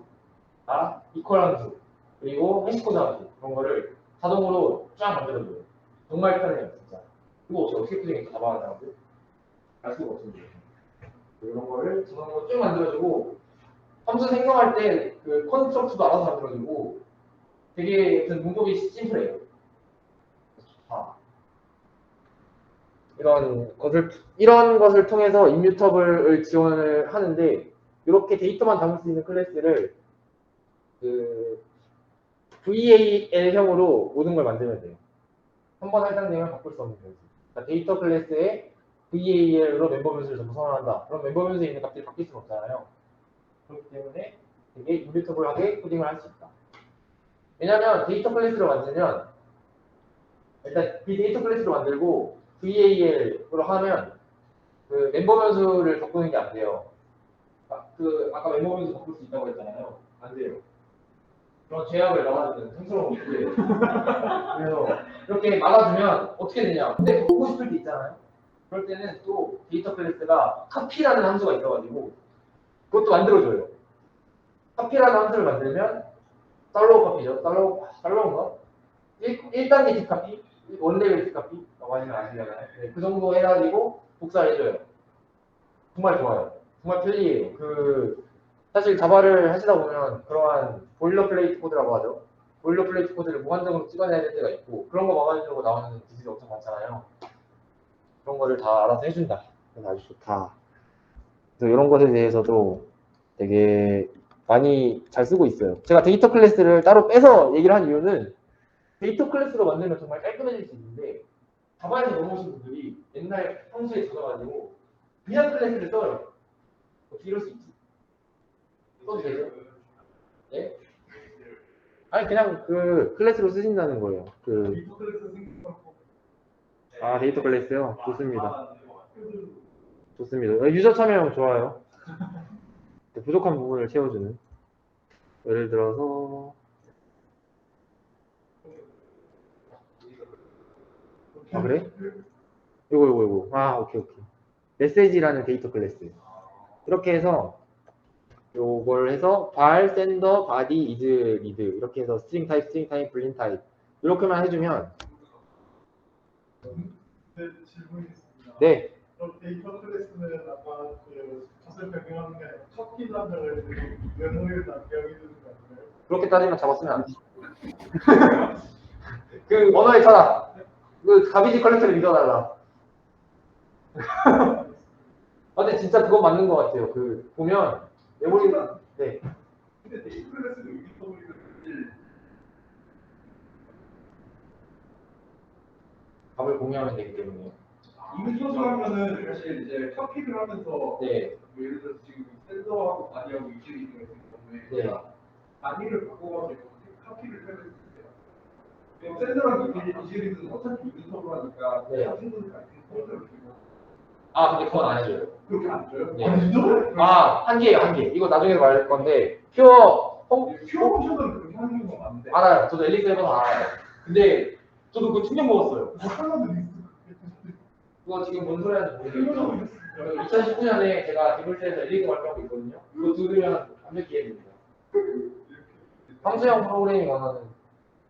equal 함수, 그리고 해시코드 함수 그런 거를 자동으로 쫙 만들어줘요. 정말 편해요, 진짜. 이거 어떻게 꾸준히 자바하는 사람들? 알 수가 없습니다. 이런 거를 자동으로 쭉 만들어주고 함수 생성할 때 그 컨스트럭트도 알아서 만들어주고 되게 어떤 문법이 심플해요. 이런 것을 통해서 임뮤터블을 지원을 하는데 이렇게 데이터만 담을 수 있는 클래스를 그 VAL형으로 모든 걸 만들면 돼요. 한번 할당되면 바꿀 수 없는 변수. 그러니까 데이터 클래스에 VAL로 멤버 변수를 전부 선언한다. 그럼 멤버 변수에 있는 값들이 바뀔 수는 없잖아요. 그렇기 때문에 되게 임뮤터블하게 코딩을 할 수 있다. 왜냐하면 데이터 클래스를 만들면 일단 이 데이터 클래스를 만들고 VAL로 하면 그 멤버 변수를 바꾸는 게 안 돼요. 아까 멤버 변수 바꿀 수 있다고 했잖아요. 안 돼요. 그런 제약을 막아주는 촌스러운 것들. 그래서 이렇게 막아주면 어떻게 되냐? 근데 바꾸고 싶을 때 있잖아요. 그럴 때는 또 데이터 클래스가 카피라는 함수가 있어가지고 그것도 만들어줘요. 카피라는 함수를 만들면 달러우 카피죠. 달러우인가? 1단계 뒷카피, 원레벨 뒷카피라고 하시면 아시잖아요. 네, 그 정도 해가지고 복사해줘요. 정말 좋아요. 정말 편리해요. 사실 자바를 하시다 보면 그러한 보일러플레이트 코드라고 하죠. 보일러플레이트 코드를 무한정으로 찍어내야 될 때가 있고 그런 거 막아주려고 나오는 기술이 엄청 많잖아요. 그런 거를 다 알아서 해준다. 그래서 아주 좋다. 그래서 이런 것에 대해서도 되게 많이 잘 쓰고 있어요. 제가 데이터 클래스를 따로 빼서 얘기를 한 이유는 데이터 클래스로 만들면 정말 깔끔해질 수 있는데 자바에서 넘어오신 분들이 옛날 함수에 젖어가지고 그냥 클래스를 써요. 어떻게 이럴 수 있지? 써도 되죠? 예? 아니 그냥 그 클래스로 쓰신다는 거예요. 그 데이터 클래스 생각하고 데이터 클래스요? 좋습니다. 좋습니다. 유저 참여형 좋아요. 부족한 부분을 채워주는. 예를 들어서 그래? 요거 오케이 메시지라는 데이터 클래스 이렇게 해서 요걸 해서 발, 샌더, 바디, 이즈, 리드 이렇게 해서 스트링 타입, 불린 타입 이렇게만 해주면 네, 질문이 있습니다. 네 그럼 데이터 클래스는 아까 그 값을 변경하는 게 아니라 섞인 단어를 명을 변경해 주는 거 아닌가요? 그렇게 따지면 잡았으면 안 돼. 그 언어의 차다. 그 가비지 컬렉터를 믿어달라. 근데 진짜 그건 맞는 것 같아요. 그 보면 메모리 네. 근데 데이터 클래스도 유니터블리가 값을 공유하면 되기 때문에. 이미터블 하면은 사실 이제 커피를 하면서 네. 뭐 예를 들어서 지금 샌더하고 바디하고 이즈리 같은 경우에 네. 바디를 바꿔가지고 커피를 펴낼 수 있어요. 그럼 샌더랑 이즈리는 어차피 이미터블 하니까 네. 같은 분 같은 폴더를 주고 근데 그건 아니에요. 그렇게 안 줘요? 네. 안 줘요? 한 개예요, 한 개. 이거 나중에 말할 건데 퓨어 퓨어 옵션은 그렇게 하는 경우가 많은데 알아요. 저도 엘릭스 해봐서 알아요. 근데 저도 그거 충격 먹었어요. 하나도 그거 지금 뭔 소리 하는지 모르겠죠. 2019년에 제가 디블스에서 엘릭스 발표하고 있거든요. 그거 들으면 완전 기회됩니다. 황수형 프로그래밍 원어는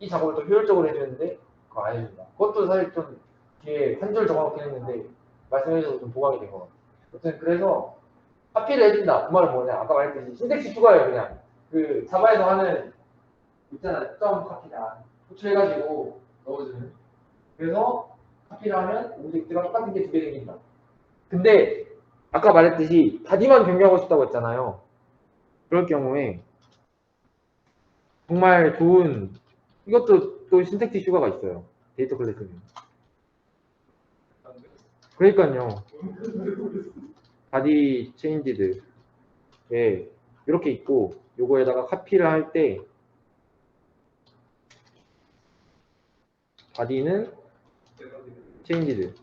이 작업을 더 효율적으로 해주는데 그거 안 해준다. 그것도 사실 좀 뒤에 한 줄 적어놓긴 했는데 말씀해주셔서 좀 도움이 된 것 같아요. 아무튼 그래서 카피를 해준다. 그 말은 뭐냐? 아까 말했듯이 신텍스 추가예요. 그냥 그 자바에서 하는 있잖아요. 점 카피다. 호출해가지고 넣어주는. 그래서 카피를 하면 오브젝트가 똑같은 게 두 개 생긴다. 근데 아까 말했듯이 바디만 변경하고 싶다고 했잖아요. 그럴 경우에 정말 좋은 이것도 또 신텍스 슈가가 있어요. 데이터 클래스는. 그러니까요. 바디 체인지드 예, 이렇게 있고 요거에다가 카피를 할 때 바디는 체인지드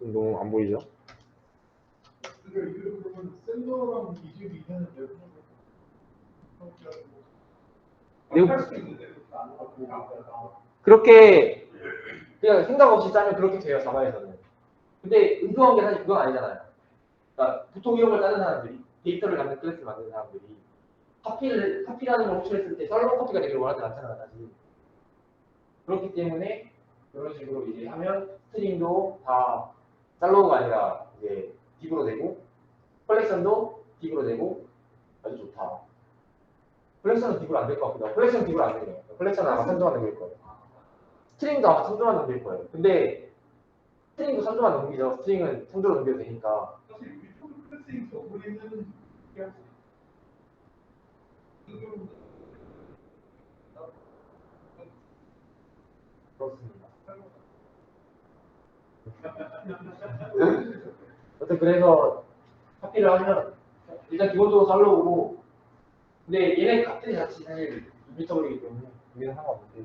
너무 안 보이죠? 그러니까 이거 그러면 샌더랑 이즈리 이제는 내가 수 있는데 안 하고 그렇게 그냥 생각 없이 짜면 그렇게 돼요 자바에서는. 근데 의도한 게 사실 그건 아니잖아요. 그러니까 보통 이런 걸 짜는 사람들이 데이터를 갖는 클래스를 만드는 사람들이 카피라는 걸 호출했을 때 썰로 커피가 되기를 원하지 않잖아요 사실. 그렇기 때문에 이런 식으로 이제 하면 스트링도 다 짤로우가 아니라 이제 딥으로 되고 컬렉션도 딥으로 되고 아주 좋다. 컬렉션은 딥으로 안 될 것 같기도 하고 컬렉션은 딥으로 안 되네요. 컬렉션은 아마 선조만 넘길 거예요. 스트링도 아마 선조만 넘길 거예요. 근데 스트링도 선조만 넘기죠. 스트링은 선조로 넘겨도 되니까. 사실 유튜브 클래스에서 우리는 그렇습니다. 여튼 그래서 카피를 하면 일단 기본적으로 살로우고 근데 얘네 값들이 자칫 사실 유니터블이기 때문에 우리는 상관없는데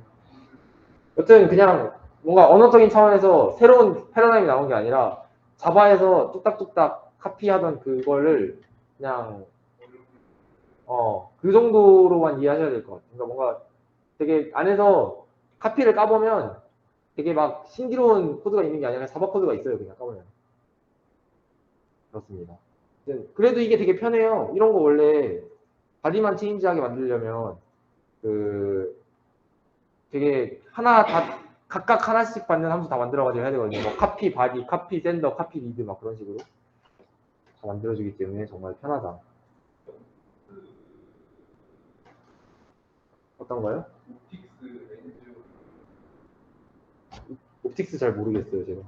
여튼 그냥 뭔가 언어적인 차원에서 새로운 패러다임이 나온 게 아니라 자바에서 뚝딱뚝딱 카피하던 그거를 그냥 그 정도로만 이해하셔야 될 것 같아요. 그러니까 뭔가 되게 안에서 카피를 까보면 되게 막 신기로운 코드가 있는 게 아니라 자바 코드가 있어요. 그냥 까보면. 그렇습니다. 그래도 이게 되게 편해요. 이런 거 원래 바디만 체인지하게 만들려면 그 되게 하나 다 각각 하나씩 받는 함수 다 만들어가지고 해야 되거든요. 뭐 카피 바디, 카피 샌더, 카피 리드 막 그런 식으로 다 만들어주기 때문에 정말 편하다. 어떤 거요? 옵틱스 잘 모르겠어요, 제가.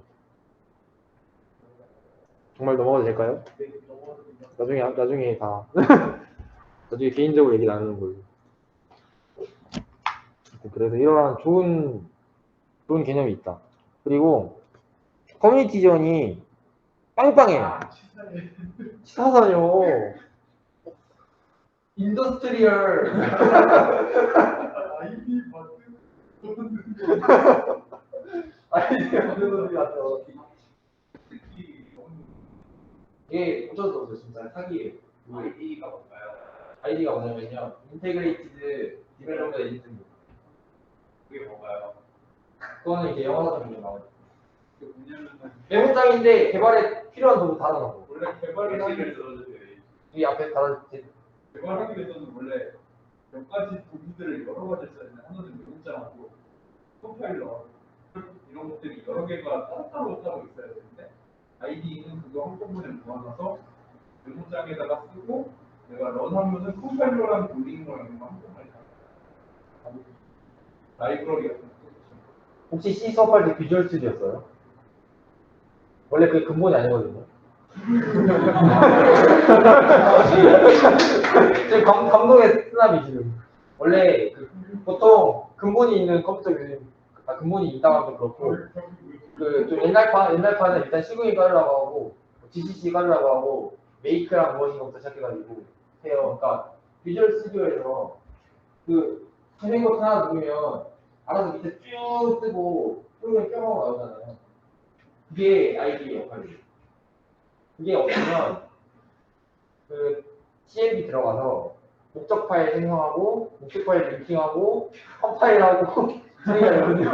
정말 넘어가도 될까요? 나중에 다 나중에 개인적으로 얘기 나누는 걸로. 그래서 이러한 좋은 개념이 있다. 그리고 커뮤니티 지원이 빵빵해. 치사해. 치사하다뇨. 인더스트리얼. 아이디 마트. 아니, 그런 소리 같아. 특히 이게 어쩔 수 없어요, 진짜. 사기예요. 아이디가 뭔가요? 아이디가 뭐냐면요. 인테그레이티드 디벨로퍼 에디트입니다. 그게 뭔가요? 그거는 이제 영어 사전이죠, 나와요. 그 뭐냐면은 메모장인데 개발에 필요한 도구 다 넣어놓고. 원래 개발을 하기 예시를 들어주세요. 이 앞에 다 개발하기 위해서는 원래 몇 가지 도구들을 여러 가지 써야 되는 하나는 메모장하고 컴파일러 이런 것들이 여러 개가 따로 있어야 되는데 아이디는 그거 한꺼번에 모아놔서 메모장에다가 쓰고 내가 런하면은 컴파일러랑 돌리는 거랑 한꺼번에 다 라이브러리 같은 거 혹시 C 수업할 때 비주얼 스튜디오였어요? 원래 그게 근본이 아니거든요. 지금 감독의 쓰나미 지금. 원래 보통 근본이 있는 컴퓨터 근본이 있다고 하면 그렇고 그 좀 옛날판은 일단 시그널 깔으라고 하고 GCC 깔으라고 하고 메이크랑 무엇인가부터 시작해가지고 해요. 그러니까 비주얼 스튜디오에서 그 선행 버튼 하나 누르면 알아서 밑에 쭉 뜨고 프로그램 껴가고 나오잖아요. 그게 아이디 역할이에요. 그게 없으면 그 CMD 들어가서 목적 파일 생성하고 목적 파일 링킹하고 컴파일하고 진행하거든요.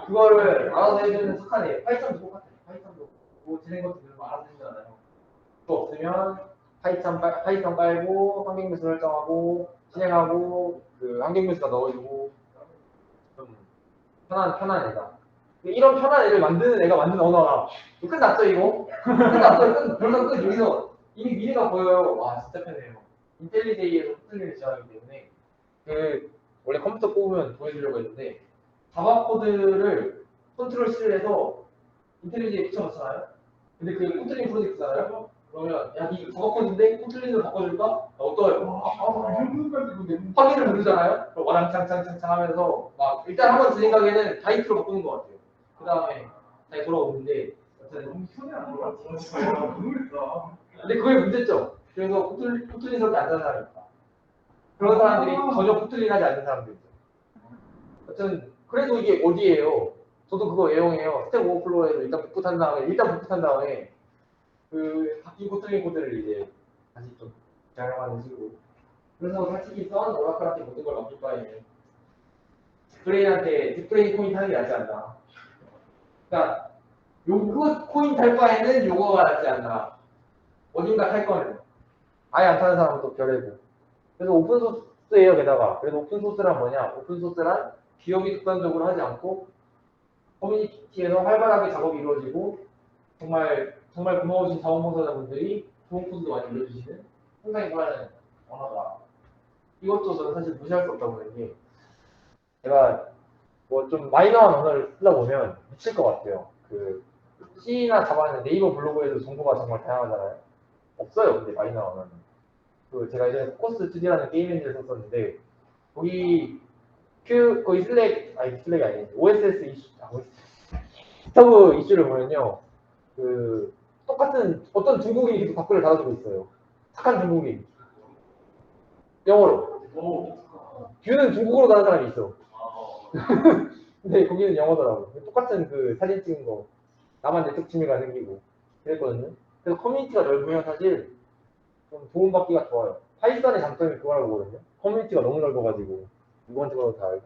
그거를 알아서 해주는 착한 애예요. 파이썬도 똑같아요. 파이썬도 뭐 진행 버튼 누르면 알아서 해주잖아요. 그거 없으면 파이썬 깔고 환경묘수 설정하고 진행하고 그 환경묘수가 넣어주고 좀 편한 애다. 이런 편한 애를 만드는 애가 만든 언어라. 끝났죠 이거? 끝났어요. 벌써 끝. 여기서 이미 미래가 보여요. 와 진짜 편해요. 인텔리제이에서 코틀린을 지원하기 때문에 그 원래 컴퓨터 뽑으면 보여주려고 했는데 자바 코드를 컨트롤 C를 해서 인텔리제이에 붙여놓잖아요. 근데 그게 코틀린 프로젝트잖아요. 그러면 야 니 자바 코드인데 코틀린으로 바꿔줄까? 어떠해요? 이런 것까지 그 내용 확인을 누르잖아요. 그럼 와랑창창창창 하면서 막 일단 한번 제 생각에는 다이트로 바꾸는 것 같아요. 그 다음에 다시 돌아오는데 여튼 너무 손이 안 들어가. 모르겠다. 근데 그게 문제죠. 그래서 코틀린스럽게 안 사는 사람이 있다. 그런 사람들이 전혀 코틀린하지 않는 사람들이죠. 여튼 그래도 이게 어디예요? 저도 그거 애용해요. 스택 오버플로우에서 일단 복붙한 다음에 그 바뀐 코틀린 코드를 이제 다시 좀 재활용하는 식으로. 그래서 솔직히 썬 오라클한테 모든 걸 맡길 바에는 뒷브레인 코인 타는 게 낫지 않나. 그러니까 요거 코인 탈 바에는 요거가 낫지 않나. 어딘가 탈 거는 아예 안 타는 사람은 또 별이고. 그래서 오픈소스예요 게다가. 그래서 오픈소스란 뭐냐? 오픈소스란 기업이 독단적으로 하지 않고 커뮤니티에서 활발하게 작업이 이루어지고 정말 고마우신 자원봉사자분들이 좋은 코드도 많이 올려주시는 상당히 좋아하는 언어다. 이것도 저는 사실 무시할 수 없다고 보는 게 제가 뭐 좀 마이너한 언어를 쓰다 보면 미칠 것 같아요. 그 C나 자바는 네이버 블로그에도 정보가 정말 다양하잖아요. 없어요, 근데 마이너한 언어는. 그 제가 이전에 포커스 2D라는 게임 엔진을 썼었는데 거기 거기 슬랙이 아니지 OSS 이슈, 스타브 이슈를 보면요, 그 똑같은 어떤 중국인이 계속 댓글을 달아주고 있어요. 착한 중국인 영어로. 뷰는 중국어로 다는 사람이 있어. 근데 거기는 영어더라고. 똑같은 그 사진 찍은 거 나만 내적 취미가 생기고 그랬거든요. 그래서 커뮤니티가 넓으면 사실 좀 도움받기가 좋아요. 파이썬의 장점이 그거라고 보거든요. 커뮤니티가 너무 넓어가지고 누구한테 가도 다 알고.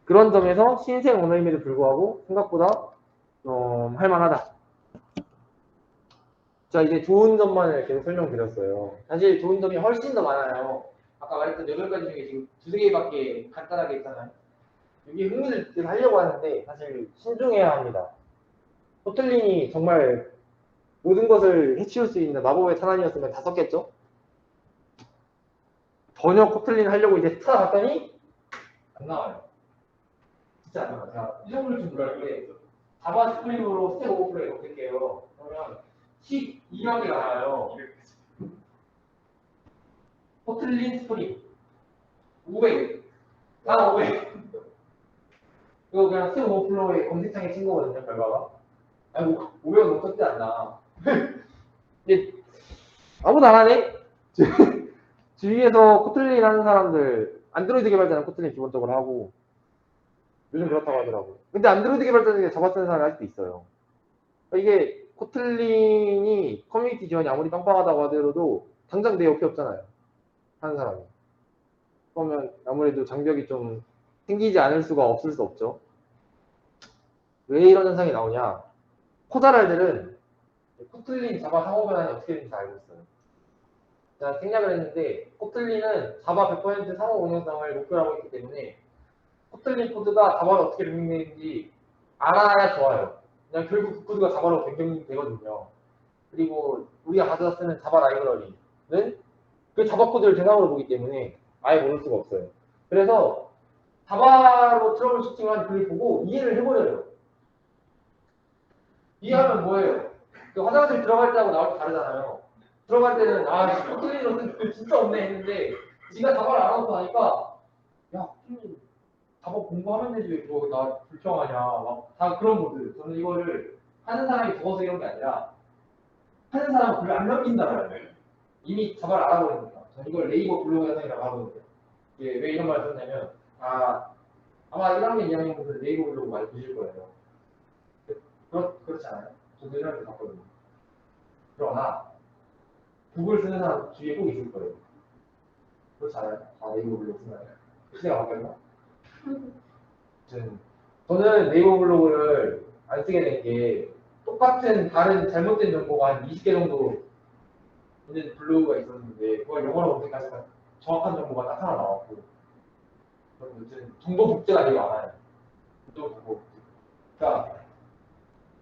그런 점에서 신생 언어임에도 불구하고 생각보다 할만하다. 자, 이제 좋은 점만을 계속 설명드렸어요. 사실 좋은 점이 훨씬 더 많아요. 아까 말했던 8가지 중에 지금 2-3개밖에 간단하게 있잖아요. 여기 흥미를 지금 하려고 하는데 사실 신중해야 합니다. 코틀린이 정말 모든 것을 해치울 수 있는 마법의 탄환이었으면 다 썼겠죠? 전혀 코틀린 하려고 이제 찾아봤더니 안 나와요. 진짜 안 나와요. 자, 이 정도를 좀 놀랄 때 자바 스프링으로 스택 오버플로우에 넣을게요. 그러면 12만 개가 나와요. 코틀린 스프링 500. 이거 그냥 스택 오버플로우에 검색창에 친 거거든요, 결과가. 아니 500원 너무 적지 않나. 근데 아무도 안 하네. 주위에서 코틀린 하는 사람들 안드로이드 개발자는 코틀린 기본적으로 하고 요즘 그렇다고 하더라고. 근데 안드로이드 개발자 중에 자바 쓰는 사람이 아직도 있어요. 그러니까 이게 코틀린이 커뮤니티 지원이 아무리 빵빵하다고 하더라도 당장 내 옆에 없잖아요. 하는 사람이. 그러면 아무래도 장벽이 좀 생기지 않을 수가 없을 수 없죠. 왜 이런 현상이 나오냐? 코자랄들은 코틀린 자바 상호 변환이 어떻게 되는지 알고 있어요. 제가 생략을 했는데 코틀린은 자바 100% 상호 운영성을 목표로 하고 있기 때문에 코틀린 코드가 자바로 어떻게 변경되는지 알아야 좋아요. 그냥 결국 그 코드가 자바로 변경되거든요. 그리고 우리가 가져다 쓰는 자바 라이브러리는 그 자바 코드를 대상으로 보기 때문에 아예 모를 수가 없어요. 그래서 자바로 트러블 슈팅한 글을 보고 이해를 해버려요. 이해하면 뭐예요? 그 화장실 들어갈 때하고 나올 때 다르잖아요. 들어갈 때는 코틀린으로 쓴 글 진짜 없네 했는데 지가 자바를 알아놓고 나니까 야 코틀린 자바 공부하면 되지 왜 그거 나 불평하냐 막 다 그런 모드. 저는 이거를 하는 사람이 적어서 이런 게 아니라 하는 사람은 글을 안 남긴다는 거예요. 이미 자바를 알아버리니까. 저는 이걸 네이버 블로그 현상이라고 하거든요. 이게 왜 이런 말을 썼냐면 아마 1학년, 2학년 분들 네이버 블로그 많이 보실 거예요. 그렇지 않아요? 저도 1학년 때 봤거든요. 그러나 구글 쓰는 사람 주위에 꼭 있을 거예요. 그렇지 않아요? 네이버 블로그 쓰나요? 시대가 바뀌었나? 저는 네이버 블로그를 안 쓰게 된 게 똑같은 다른 잘못된 정보가 한 20개 정도 있는 블로그가 있었는데 그걸 영어로 검색하니까 정확한 정보가 딱 하나 나왔고 무슨 정보 복제가 되게 많아요. 정보 복제. 그러니까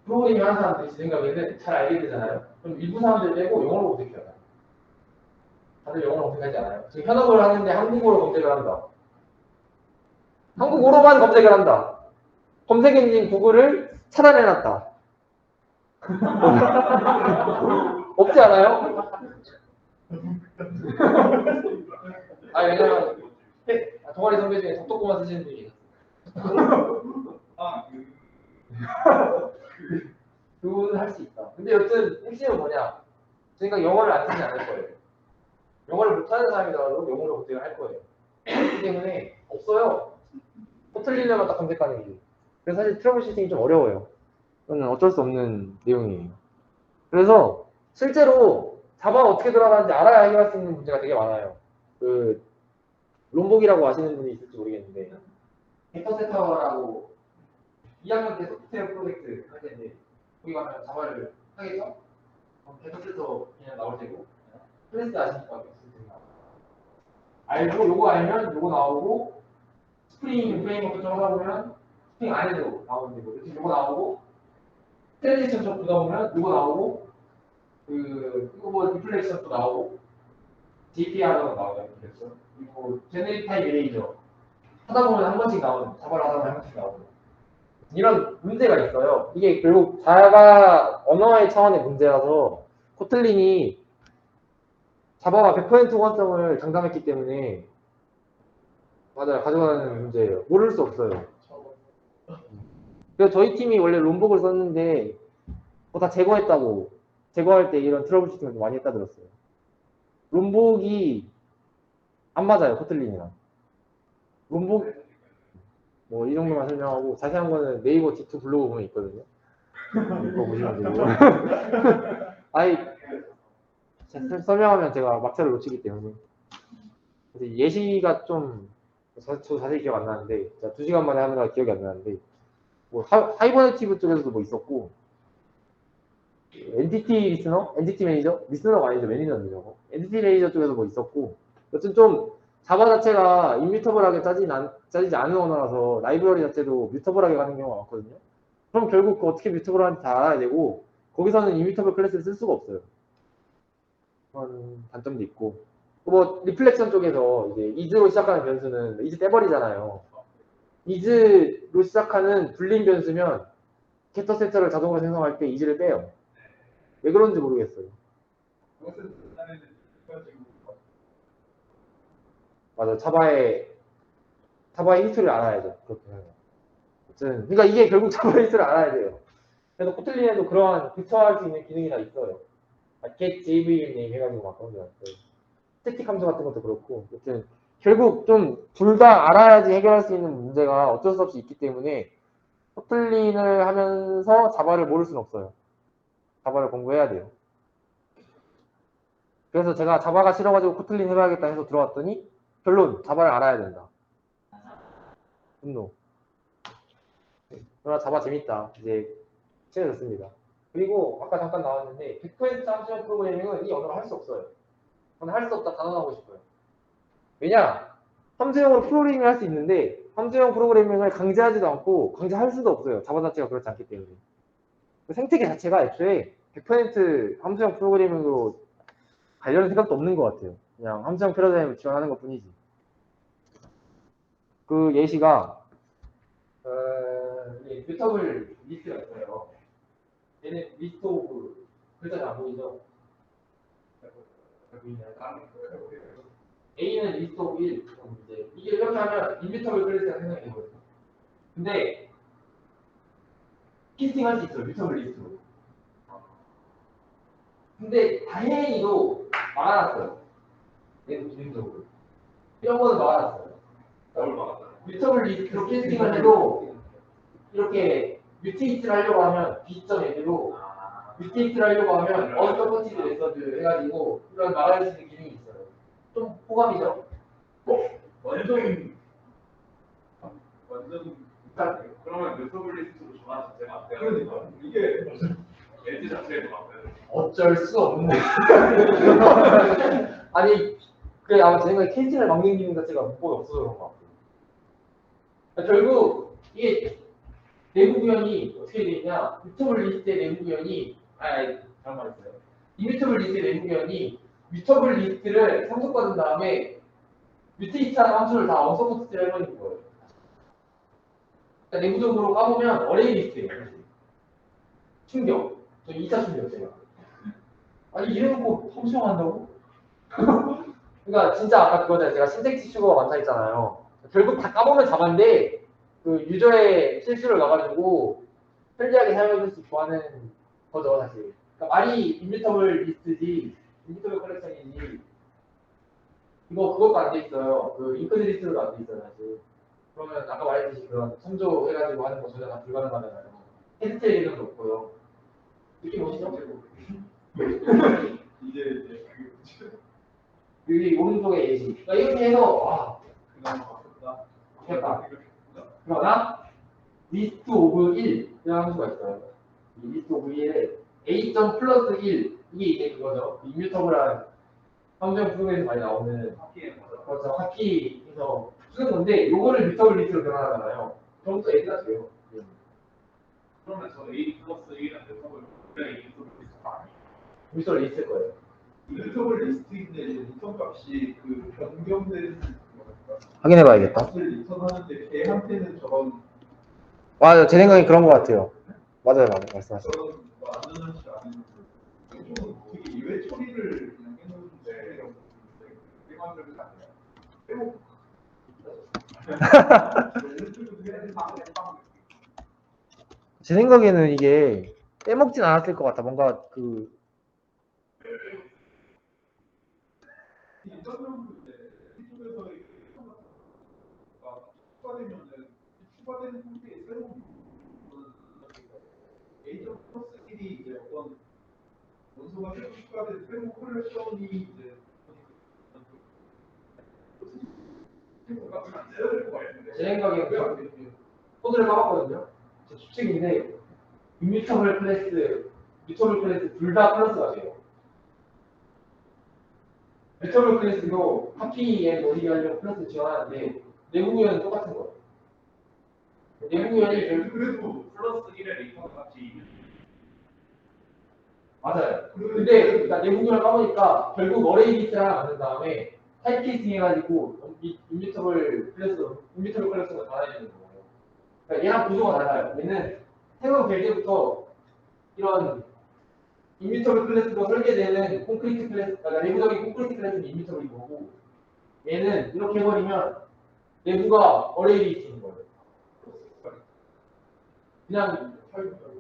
프로그래밍 하는 사람들이 제 생각에는 잘 알게 되잖아요. 그럼 일부 사람들 빼고 영어로 검색해요. 다들 영어로 검색하지 않아요. 지금 현업을 하는데 한국어로 검색을 한다. 한국어로만 검색을 한다. 검색 엔진 구글을 차단해놨다. 없지 않아요? 왜냐면 동아리 선배 중에 독도고만 쓰시는 분이 그분은 할 수 있다. 근데 여튼 핵심은 뭐냐? 그러니까 영어를 안 쓰지 않을 거예요. 영어를 못하는 사람이더라도 영어로 검색을 할 거예요. 그렇기 때문에 없어요. 코틀린에만 딱 검색하는 게. 그래서 사실 트러블 슈팅이 좀 어려워요. 그건 어쩔 수 없는 내용이에요. 그래서 실제로 자바가 어떻게 돌아가는지 알아야 해결할 수 있는 문제가 되게 많아요. 그 롬복이라고 아시는 분이 있을지 모르겠는데 벡터세터라고 2학년 때 소프트웨어 프로젝트 할 텐데 거기 가면 자바를 하겠죠? 그럼 벡터세터 그냥 나올 테고 클래스 아시니까 알고 요거 알면 요거 나오고 스프링 프레임워크 좀 하다 보면 스프링 안에도 나오는 되고 이렇게 요거 나오고 트랜지션 좀 보다 보면 요거 나오고 이거 뭐 리플렉션도 나오고 JPR도 나오죠. 그리고 제네릭 타입 이레이저 하다 보면 한 번씩 나오는 자바를 하다 보면 한 번씩 나오는 이런 문제가 있어요. 이게 결국 자바 언어의 차원의 문제라서 코틀린이 자바가 100% 호환성을 장담했기 때문에 맞아요. 가져가는 문제예요. 모를 수 없어요. 그래서 저희 팀이 원래 롬복을 썼는데 그거 다 제거했다고 제거할 때 이런 트러블 슈팅을 좀 많이 했다 들었어요. 롬복이 안 맞아요. 코틀린이랑. 롬복 뭐 이 정도만 설명하고 자세한 거는 네이버 D2 블로그 보면 있거든요. 그거 보시면 되고. 아이 설명하면 제가 막차를 놓치기 때문에. 그래서 예시가 좀 저 자세히 기억 안 나는데 2시간 만에 하느라 기억이 안 나는데 뭐 하이버네티브 쪽에서도 뭐 있었고 엔티티 리스너? 엔티티 매니저? 리스너가 아니죠. 매니저인데 저거. 엔티티 매니저 쪽에서 뭐 있었고 여튼 좀 자바 자체가 임뮤터블하게 짜지지 않은 언어라서 라이브러리 자체도 뮤터블하게 가는 경우가 많거든요. 그럼 결국 그 어떻게 뮤터블한지 다 알아야 되고 거기서는 임뮤터블 클래스를 쓸 수가 없어요. 그런 단점도 있고 뭐 리플렉션 쪽에서 이제 is로 시작하는 변수는 is 떼버리잖아요. is로 시작하는 불린 변수면 캡터 세터를 자동으로 생성할 때 is를 빼요. 왜 그런지 모르겠어요. 맞아, 자바의 히스토리를 알아야죠. 그렇게 하면. 그러니까 이게 결국 자바의 히스토리를 알아야 돼요. 그래서 코틀린에도 그러한 대처할 수 있는 기능이 다 있어요. get JVM name 해가지고 막 그런 게 있어요. 스태틱 함수 같은 것도 그렇고, 여튼 결국 좀 둘 다 알아야지 해결할 수 있는 문제가 어쩔 수 없이 있기 때문에 코틀린을 하면서 자바를 모를 수는 없어요. 자바를 공부해야 돼요. 그래서 제가 자바가 싫어가지고 코틀린 해봐야겠다 해서 들어왔더니 결론 자바를 알아야 된다. 분노. 그러나 자바 재밌다. 이제 친해졌습니다. 그리고 아까 잠깐 나왔는데 100% 함수형 프로그래밍은 이 언어로 할 수 없어요. 저는 할 수 없다 단언하고 싶어요. 왜냐? 함수형으로 프로그래밍을 할 수 있는데 함수형 프로그래밍을 강제하지도 않고 강제할 수도 없어요. 자바 자체가 그렇지 않기 때문에. 그 생태계 자체가 애초에 100% 함수형 프로그래밍으로 관련된 생각도 없는 것 같아요. 그냥 함수형 패러다임을 지원하는 것 뿐이지. 그 예시가 뮤터블 리스트가 있어요. 얘는 리스트 오브 글자가 안 보이죠? 잘 보이나요? A는 리스트 오브 1. 이제 이게 이렇게 하면 인뮤터블 클래스가 생성이 되거든요. 근데 키스팅 할 수 있어요. 뮤터블 리스트로. 근데 다행히도 막아놨어요. 얘는 기능적으로. 이런 거는 막아놨어요. 뭘 막았다. 뮤터블 리스트로 캐스팅을 해도 이렇게 뮤테이트를 하려고 하면 B.M으로 뮤테이트를 하려고 하면 언서포티드 메서드 해가지고 이런 막을 수 있는 기능이 있어요. 좀 호감이죠? 완전 그러면 뮤터블리스트로 전환 자체가 안 돼요. 그러니까 이게 렌즈 자체에도 안 돼요. 어쩔 수 없네. 아니, 그게 아마 제 생각에 캐스팅을 막는 기능 자체가 문법에 없어서 그런 것 같아요. 그러니까 결국 이게 내부 구현이 어떻게 되냐? 뮤터블 리스트의 내부 구현이 잘못 말했어요. 이뮤터블 리스트의 내부 구현이 뮤터블 리스트를 상속받은 다음에 뮤테이트한 함수를 다 언서포트를 해버리는 거예요. 그러니까 내부적으로 까보면 어레이 리스트예요. 사실. 충격. 저 2차 충격 제가. 아니 이래놓고 함수형한다고? 그러니까 진짜 아까 그거잖아요. 제가 신텍스 슈거가 많다 했잖아요. 결국 다 까보면 잡았는데 그 유저의 실수를 넣어가지고 편리하게 사용해줄 수 좋아하는 거죠 사실. 그러니까 말이 인뮤터블 리스트지 인뮤터블 컬렉션이지 그것도 안 돼 있어요. 그 인크드 리스트로도 안 돼 있어요 사실. 그러면 아까 말했듯이 그런 참조해가지고 하는 거 전혀 다 불가능하잖아요. 테스트의 개념도 없고요. 느낌 오시죠? 이제 여기 오른쪽에 예시. 그러니까 이렇게 해서 그나마 바꿨다. 됐다. 그러나 리스트 오브 1 이라는 함수가 있어요. 이 리스트 오브 1에 a. 플러스 1 이게 이제 그거죠. 이뮤터블한 함수형 프로그램에서 많이 나오는 그렇죠. 하키에서 쓰는 건데 요거를 뮤터블 리스트로 변환하잖아요. 그럼 또 A가 돼요. 그러면 저 A 플러스 1은 뮤터블 뮤터블 리스트일 거예요. 뮤터블 리스트인데 이제 리턴 값이 그 변경된 확인해봐야겠다. 값을 리턴하는데 걔한테는 저런 제 생각엔 그런 것 같아요. 맞아요. 말씀하시죠. 저런 안전한지 아니면 좀 되게 이외 처리를 그냥 해놓는데 생각을 안 해요. 제 생각에는 이게 빼먹진 않았을 것 같아. 뭔가 그 추가되는 상태의 새로운 A.플러스 1이 이제 어떤 원소가 새로 추가된 새로운 컬렉션이 이제 제 생각에는 코드를 까봤거든요. 제 추측인데 인뮤터블 클래스, 뮤터블 클래스 둘 다 플러스가 돼요. 뮤터블 클래스도 하키에 모이게 하려고 플러스 지원하는데 내부 구현은 똑같은 거예요. 내부 구현이 그래도 플러스 1의 리턴 값이 맞아요. 근데 그러니까 내부 구현을 까보니까 결국 어레이 리스트랑 만든 다음에 타입 케이싱 해가지고 인뮤터블 클래스가 달아지는 거예요. 그러니까 얘랑 구조가 달라요. 얘는 생성될 때부터 이런 인뮤터블 클래스로 설계되는 콘크리트 클래스, 그러니까 내부적인 콘크리트 클래스는 인뮤터블인 거고, 얘는 이렇게 해버리면 내부가 어레이 리스트인 거예요. 그냥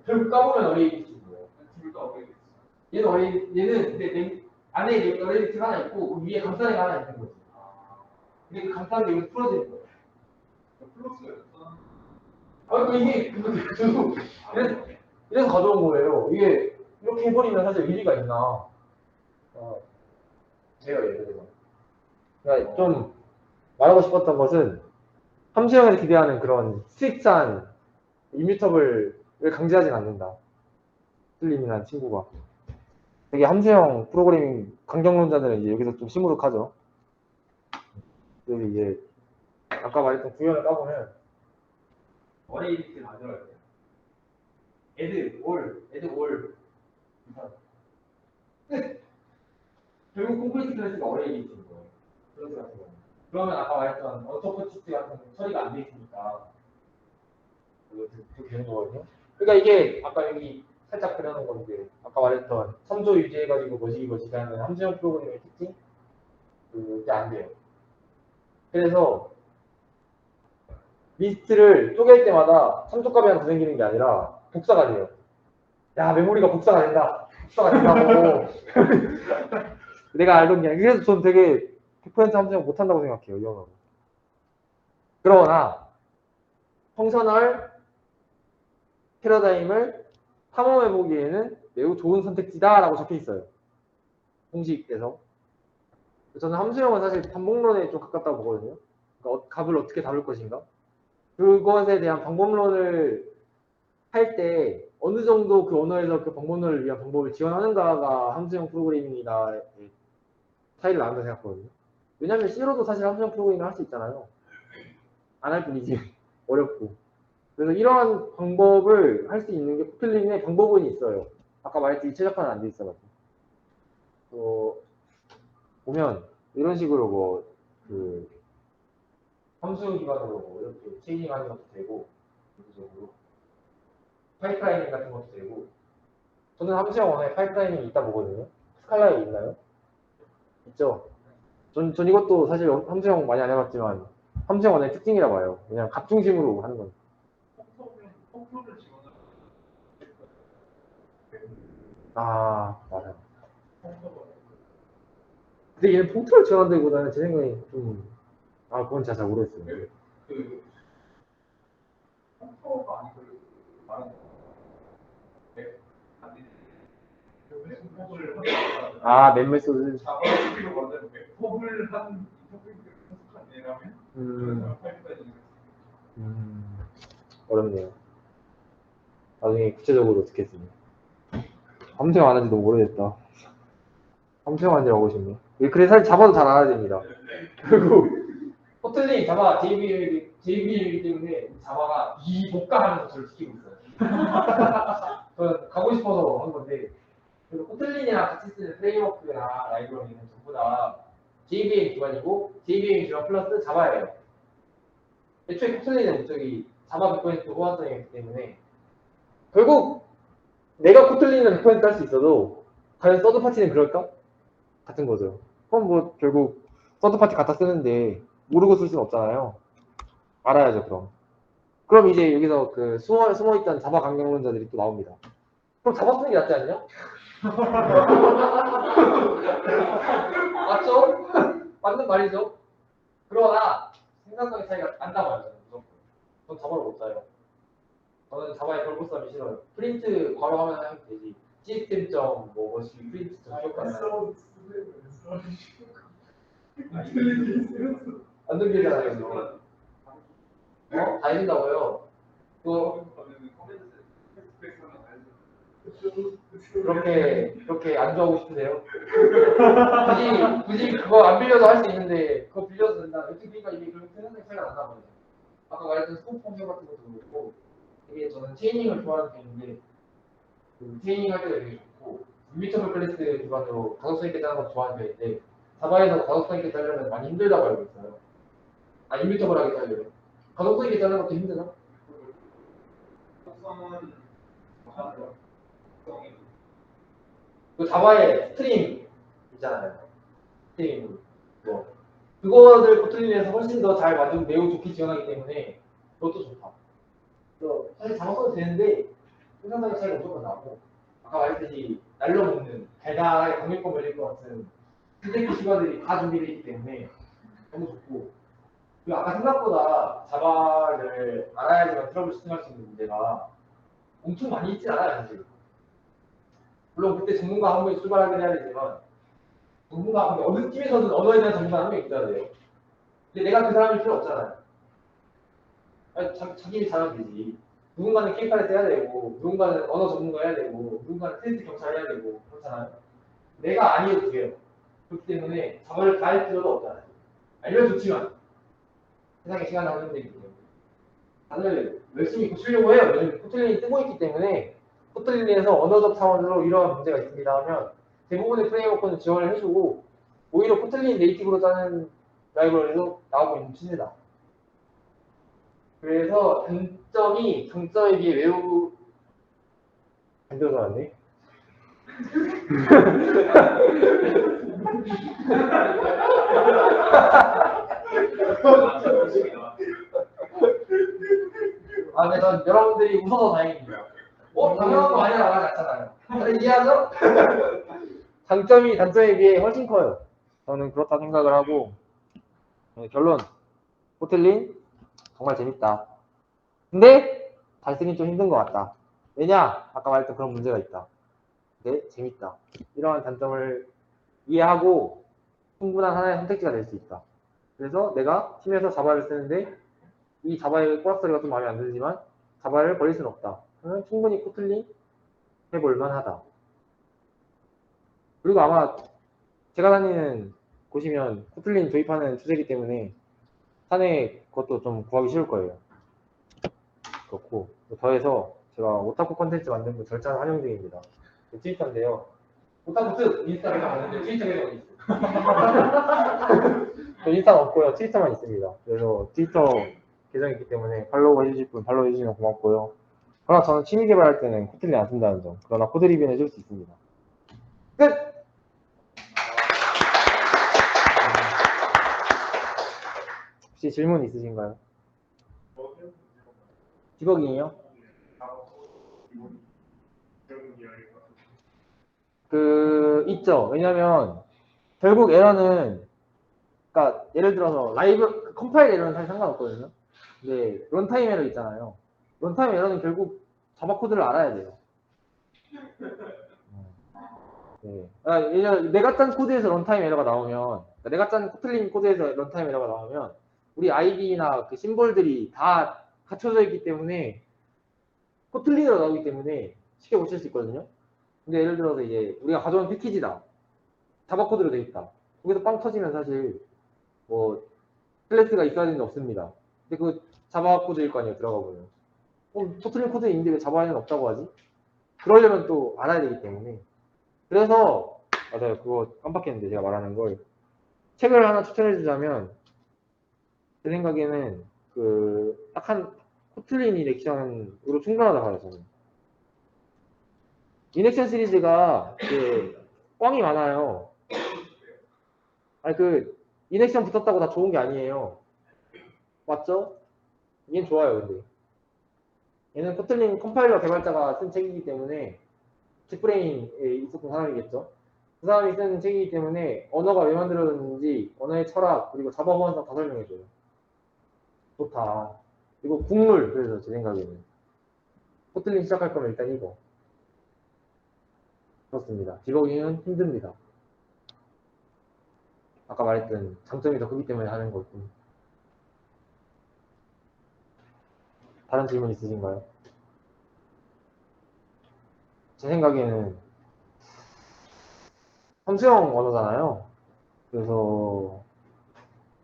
결국 까보면 어레이디스인 거예요. 둘다 어레이디스. 얘는 근데 안에 어레이디스가 하나 있고 그 위에 감싸는 게 하나 있는 거지. 근데 그 감싸는 게 여기서 풀어지는 거예요. 플러스가 있어. 그러니까 이게 이래서 가져온 거예요. 이게 이렇게 해버리면 사실 의미가 있나? 제가 예를 들어. 그러니까 좀 말하고 싶었던 것은 함수형에서 기대하는 그런 스트릭트한 이뮤터블을 강제하진 않는다. 틀림이란 친구가. 되게 함수형 프로그래밍 강경론자들은 이제 여기서 좀 시무룩하죠. 그리고 이제 아까 말했던 구현을 까보면 어레이디스 만들어야 돼요. 애드 올 끝. 결국 콤플리트 클래스가 어레이디스인 거예요. 클래스 같은 경우는. 그러면 아까 말했던 어토포치스 같은 처리가 안 돼 있으니까 그렇게 되는 거거든요. 그러니까 이게 아까 여기 살짝 그려놓은 건데 아까 말했던 선조 유지해가지고 뭐지 하는 함수형 프로그램의 특징 그게 안 돼요. 그래서 리스트를 쪼갤 때마다 참조값이 하나 더 생기는 게 아니라 복사가 돼요. 야 메모리가 복사가 된다. 복사가 된다고. 내가 알던 게 그래서 전 되게 100% 함수형 못한다고 생각해요. 이 언어는. 그러나 펑셔널 패러다임을 탐험해보기에는 매우 좋은 선택지다라고 적혀 있어요. 공식에서. 저는 함수형은 사실 반복론에 좀 가깝다고 보거든요. 그러니까 값을 어떻게 다룰 것인가. 그것에 대한 방법론을 할 때 어느 정도 그 언어에서 그 방법론을 위한 방법을 지원하는가가 함수형 프로그래밍이나 차이를 나는다고 생각하거든요. 왜냐하면 C로도 사실 함수형 프로그래밍을 할 수 있잖아요. 안 할 뿐이지. 어렵고. 그래서 이러한 방법을 할 수 있는 게 코틀린의 방법은 있어요. 아까 말했듯이 최적화는 안 돼 있어가지고. 보면 이런 식으로 그 함수 기반으로 이렇게 체이닝 하는 것도 되고 구조적으로 파이프라이닝 같은 것도 되고 저는 함수형 원에 파이프라이닝이 있다 보거든요. 스칼라에 있나요? 있죠. 전 이것도 사실 함수형 많이 안 해봤지만 함수형 원의 특징이라고 봐요. 그냥 값 중심으로 하는 건. 펑크를 지원을 맞아요. 근데 얘는 펑크를 지원한다기보다는 제 생각에 그건 제가 잘 모르겠어요. 그 펑크가 아니고 말하는 멤메소드. 자바스크립트로 만든 웹폼을 한 인터페이스를 어렵네요. 나중에 구체적으로 듣겠습니다. 함수형 안 한지 너무 오래됐다. 함수형 한지 하고 싶네. 그래 사실 자바도 잘 알아야 됩니다. 그리고 코틀린 자바 JVM이기 때문에 자바가 비독가하면서 저를 시키고 있어요. 저는 가고 싶어서 한 건데 그리고 코틀린이랑 같이 쓰는 프레임워크나 라이브러리는 전부 다 JVM 기반이고 JVM 기반 플러스 자바예요. 애초에 코틀린의 목적이 자바 100% 호환성이 있기 때문에 결국 내가 코틀린을 100%할 수 있어도 과연 서드파티는 그럴까? 같은 거죠. 그럼 결국 서드파티 갖다 쓰는데 모르고 쓸 수는 없잖아요. 알아야죠 그럼. 그럼 이제 여기서 그 숨어있던 자바 강경론자들이 또 나옵니다. 그럼 자바 쓰는 게 낫지 않냐? 맞죠? 맞는 말이죠. 그러나 생산성의 차이가 난다고 하죠. 전 자바를 못 써요. 저는 자바에 별거 쓰기 싫어요. 프린트 바로 하면 되지. 시스템점 프린트 점 기억하나요? 안 들리잖아요. 다 해준다고요? 그렇게 안 좋아하고 싶으세요? 굳이 그거 안 빌려도 할 수 있는데 그거 빌려도 된다. 그러니까 이게 그렇게 생산성이 차이가 난단 말이에요. 아까 말했던 스톱 펑션 같은 것도 그렇고 이게 저는 체이닝을 좋아하는 편인데 그 체이닝 할 때가 되게 좋고 유미터블 클래스 기반으로 가속성 있게 짜는 것도 좋아하는 편인데 자바에서 가속성 있게 짜려면 많이 힘들다고 알고 있어요. 유미터블하게 짜려면 가속성 있게 짜는 것도 힘드나? 그 자바의 스트림 있잖아요. 스트림 그거를 코틀린에서 훨씬 더 잘 만들고 매우 좋게 지원하기 때문에 그것도 좋다. 그래서 사실 자막 써도 되는데 생산성의 차이가 무조건 나고 아까 말했듯이 날려먹는 달달하게 강력권 걸릴 것 같은 선택기 시과들이 다 준비되어 있기 때문에 너무 좋고 그리고 아까 생각보다 자바를 알아야지만 트러블 슈팅할 수 있는 문제가 엄청 많이 있진 않아요 사실. 물론 그때 전문가 한 명이 출발하긴 해야 되지만 전문가 근데 어느 팀에서든 언어에 대한 전문가 한 명이 있어야 돼요. 근데 내가 그 사람일 필요 없잖아요. 아니, 자기 일 잘하면 되지. 누군가는 케이팔에서 해야 되고, 누군가는 언어 전문가 해야 되고, 누군가는 테스트 경찰 해야 되고, 그렇잖아요. 내가 아니어도 돼요. 그렇기 때문에 자발을 다 할 필요도 없잖아요. 알려줬지만 세상에 시간을 하는 데기 때문에 다들 열심히 고치려고 해요. 요즘 코틀린이 뜨고 있기 때문에 코틀린에서 언어적 차원으로 이러한 문제가 있습니다 하면 대부분의 프레임워크는 지원을 해주고 오히려 코틀린 네이티브로 짜는 라이브러리도 나오고 있는 추세다. 그래서 단점이 장점에 비해 매우 안 들어가네. 아, 근데 전 여러분들이 웃어서 다행입니다. 당연한 거 아니라 말하지 않잖아요. 다들 이해하죠? 단점에 비해 훨씬 커요. 저는 그렇다 생각을 하고 결론 호텔린 정말 재밌다. 근데 잘 쓰긴 좀 힘든 것 같다. 왜냐? 아까 말했던 그런 문제가 있다. 근데 재밌다. 이러한 단점을 이해하고 충분한 하나의 선택지가 될 수 있다. 그래서 내가 팀에서 자바를 쓰는데 이 자바의 꼬락소리가 좀 마음에 안 들지만 자바를 버릴 수는 없다. 그러면 충분히 코틀린 해볼만 하다. 그리고 아마 제가 다니는 곳이면 코틀린 도입하는 추세이기 때문에 사내 것도 좀 구하기 쉬울 거예요. 그렇고 더해서 제가 오타쿠 콘텐츠 만든 거 절찬 환영 중입니다. 트위터인데요. 오타쿠 뜻 인스타 계정 없는데 트위터 계정이 있어요. 저 인스타는 없고요. 트위터만 있습니다. 그래서 트위터 계정이 있기 때문에 팔로우 해주실 분 팔로우 해주시면 고맙고요. 그러나 저는 취미 개발할 때는 코틀린 안 쓴다는 점. 그러나 코드 리뷰는 해줄 수 있습니다. 끝! 혹시 질문 있으신가요? 디버깅이요? 있죠. 왜냐면 결국 에러는 그러니까 예를 들어서 라이브 컴파일 에러는 사실 상관없거든요. 근데 런타임 에러 있잖아요. 런타임 에러는 결국 자바 코드를 알아야 돼요. 네. 내가 짠 코드에서 런타임 에러가 나오면 내가 짠 코틀린 코드에서 런타임 에러가 나오면 우리 아이디나 그 심볼들이 다 갖춰져 있기 때문에 코틀린으로 나오기 때문에 쉽게 고칠 수 있거든요. 근데 예를 들어서 이제 우리가 가져온 패키지다. 자바 코드로 되어 있다. 거기서 빵 터지면 사실 뭐 클래스가 있어야 되는데 없습니다. 근데 그 자바 코드일 거 아니에요. 들어가 보면. 코틀린 코드에 있는데 왜 자바에는 없다고 하지? 그러려면 또 알아야 되기 때문에. 그래서 맞아요. 그거 깜빡했는데 제가 말하는 걸 책을 하나 추천해 주자면 제 생각에는 그 딱 한 코틀린 이렉션으로 충분하다 봐요. 저는. 이넥션 시리즈가 이제 꽝이 많아요. 아니 이넥션 붙었다고 다 좋은 게 아니에요. 맞죠? 얘는 좋아요, 근데. 얘는 코틀린 컴파일러 개발자가 쓴 책이기 때문에 잭브레인에 있었던 사람이겠죠. 그 사람이 쓴 책이기 때문에 언어가 왜 만들어졌는지 언어의 철학 그리고 자바 호환성 다 설명해줘요. 좋다. 그리고 국룰 그래서 제 생각에는 코틀린 시작할 거면 일단 이거. 그렇습니다. 디버깅은 힘듭니다. 아까 말했던 장점이 더 크기 때문에 하는 거고. 다른 질문 있으신가요? 제 생각에는 함수형 언어잖아요. 그래서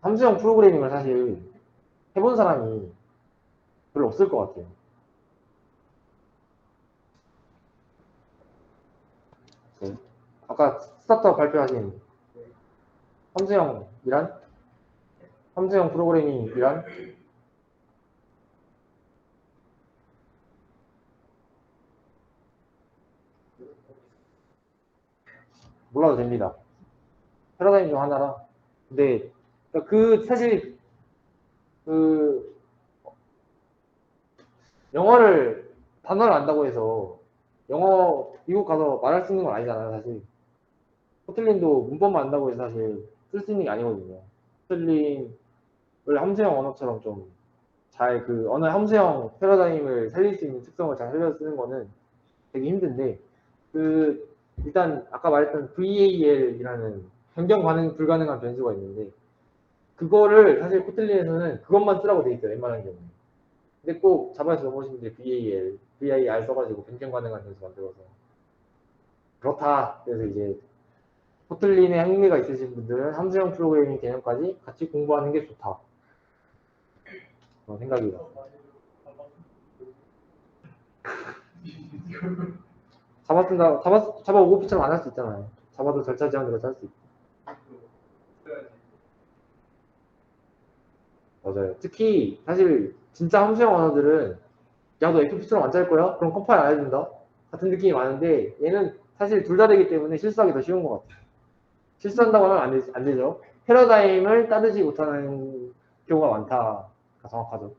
함수형 프로그래밍을 사실 해본 사람이 별로 없을 것 같아요. 네. 아까 스타트업 발표하신 함수형 프로그래밍이란 몰라도 됩니다. 패러다임 중 하나라. 근데 사실 영어를 단어를 안다고 해서 영어 미국 가서 말할 수 있는 건 아니잖아요, 사실. 코틀린도 문법만 안다고 해서 사실 쓸 수 있는 게 아니거든요. 코틀린을 함수형 언어처럼 좀 잘 그 언어의 함수형 패러다임을 살릴 수 있는 특성을 잘 살려서 쓰는 거는 되게 힘든데 그 일단 아까 말했던 VAL이라는 변경 가능 불가능한 변수가 있는데 그거를 사실 코틀린에서는 그것만 쓰라고 돼 있어요, 웬만한 경우는. 근데 꼭 자바에서 넘어오신 분들이 VAR 써가지고 변경 가능한 변수 만들어서 그렇다. 그래서 이제 코틀린에 흥미가 있으신 분들은 함수형 프로그래밍 개념까지 같이 공부하는 게 좋다. 그런 생각이다. 자바 쓴다, 자바 오버피처럼 안 할 수 있잖아요. 자바도 절차 지원 들어서 할 수 있고. 맞아요. 특히 사실 진짜 함수형 언어들은 야 너 FP처럼 안 짤 거야? 그럼 컴파일 안 해준다. 같은 느낌이 많은데 얘는 사실 둘 다 되기 때문에 실수하기 더 쉬운 것 같아요. 실수한다고 하면 안 되죠. 패러다임을 따르지 못하는 경우가 많다가 정확하죠.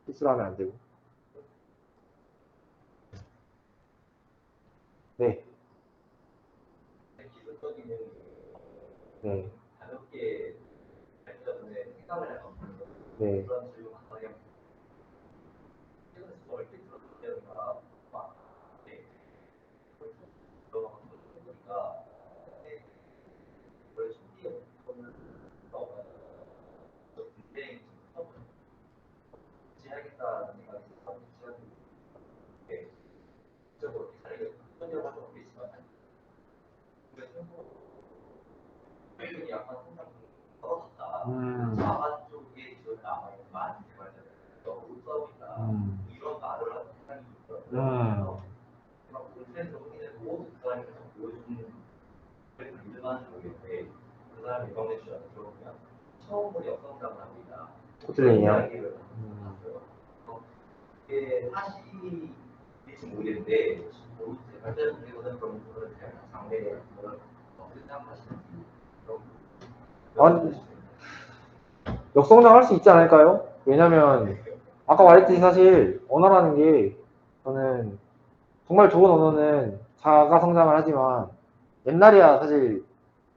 실수를 하면 안 되고. 네. 기술적인 면이 네. 가볍게 발전에 생각을 해서 네. 그런 질문 많아요. 최근에 수업을 이렇게 들었다가 막 이렇게 들어가서 해보니까 원래 초기에 저는 굉장히 지하겠다는 생각이 들어서 지하게 적으로 자리를 손녀가지고 있지만 그래서 약간 성장 떨어졌다. 자바 쪽에 지원이 남아있는 많은 개발자들 울서비나 이런 말을 하는 사람이 있더라고요. 막 공센적인 모든 사람이 계속 보여주는 민주한 쪽인데 그 사람이 이번에 주장을 들어보면 처음으로 역성장을 합니다. 코틀린이요? 이야기를 봤어요. 이게 사실일지 모르겠는데 발전 중에서는 그런 부분을 그냥 장래에 그런 어떻게 생각하시는지 아니, 역성장 할 수 있지 않을까요? 왜냐면 아까 말했듯이 사실 언어라는 게 저는 정말 좋은 언어는 자가 성장을 하지만 옛날이야 사실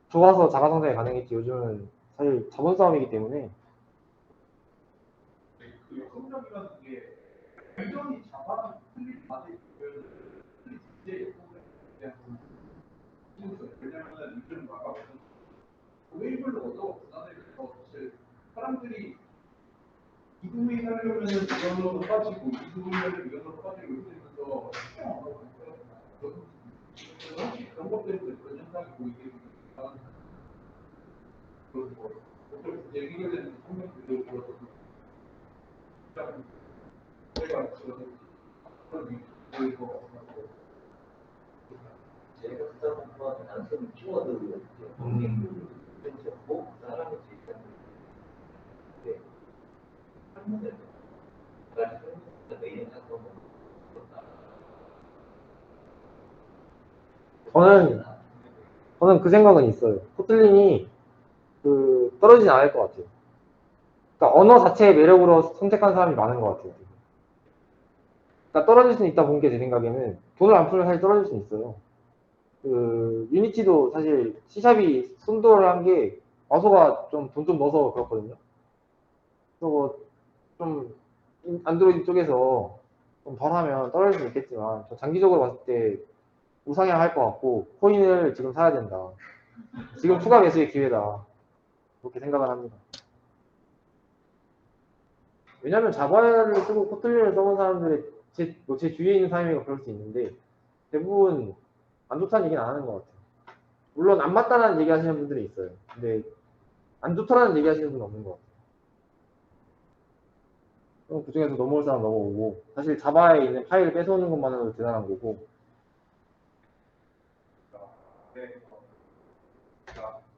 좋아서 자가 성장이 가능했지 요즘은 사실 자본 싸움이기 때문에 그 역성장이라는 게 완전히 자바랑 틀린 맛을 보여주는 이제 왜냐면은 요즘 막 웨이블로 얻어 나는 사실 사람들이 이 부분이 하려면은 이걸로 빠지고 이 부분을 이걸로 빠지고 이렇게 되면서 시간 얻어 혹시 그런 것 때문에 그런 현상이 보이게 되는 그런 거 어떤 문제 해결되는 성명들을 보여서 내가 그런 그런 거 같고 제가 듣다 보면 단순 키워드를 적고 그 사람의 제시하는 설문에서 메인 사건을 저는 그 생각은 있어요. 코틀린이 그 떨어지지 않을 것 같아요. 그러니까 언어 자체의 매력으로 선택한 사람이 많은 것 같아요. 그러니까 떨어질 수는 있다 본 게 제 생각에는 돈을 안 풀면 사실 떨어질 수는 있어요. 그 유니티도 사실 C샵이 손도를 한 게 와소가 좀 돈 좀 넣어서 그렇거든요. 그리고 좀 안드로이드 쪽에서 좀 덜 하면 떨어질 수 있겠지만 저 장기적으로 봤을 때 우상향할 것 같고 코인을 지금 사야 된다. 지금 추가 매수의 기회다. 그렇게 생각을 합니다. 왜냐면 자바를 쓰고 코틀린을 써본 사람들의 제 주위에 있는 사람이가 그럴 수 있는데 대부분 안 좋다는 얘기는 안 하는 것 같아요. 물론 안 맞다는 얘기 하시는 분들이 있어요. 근데 안 좋다는 얘기 하시는 분은 없는 것 같아요. 그럼 그 중에서 넘어올 사람 넘어오고 사실 자바에 있는 파일을 뺏어오는 것만으로도 대단한 거고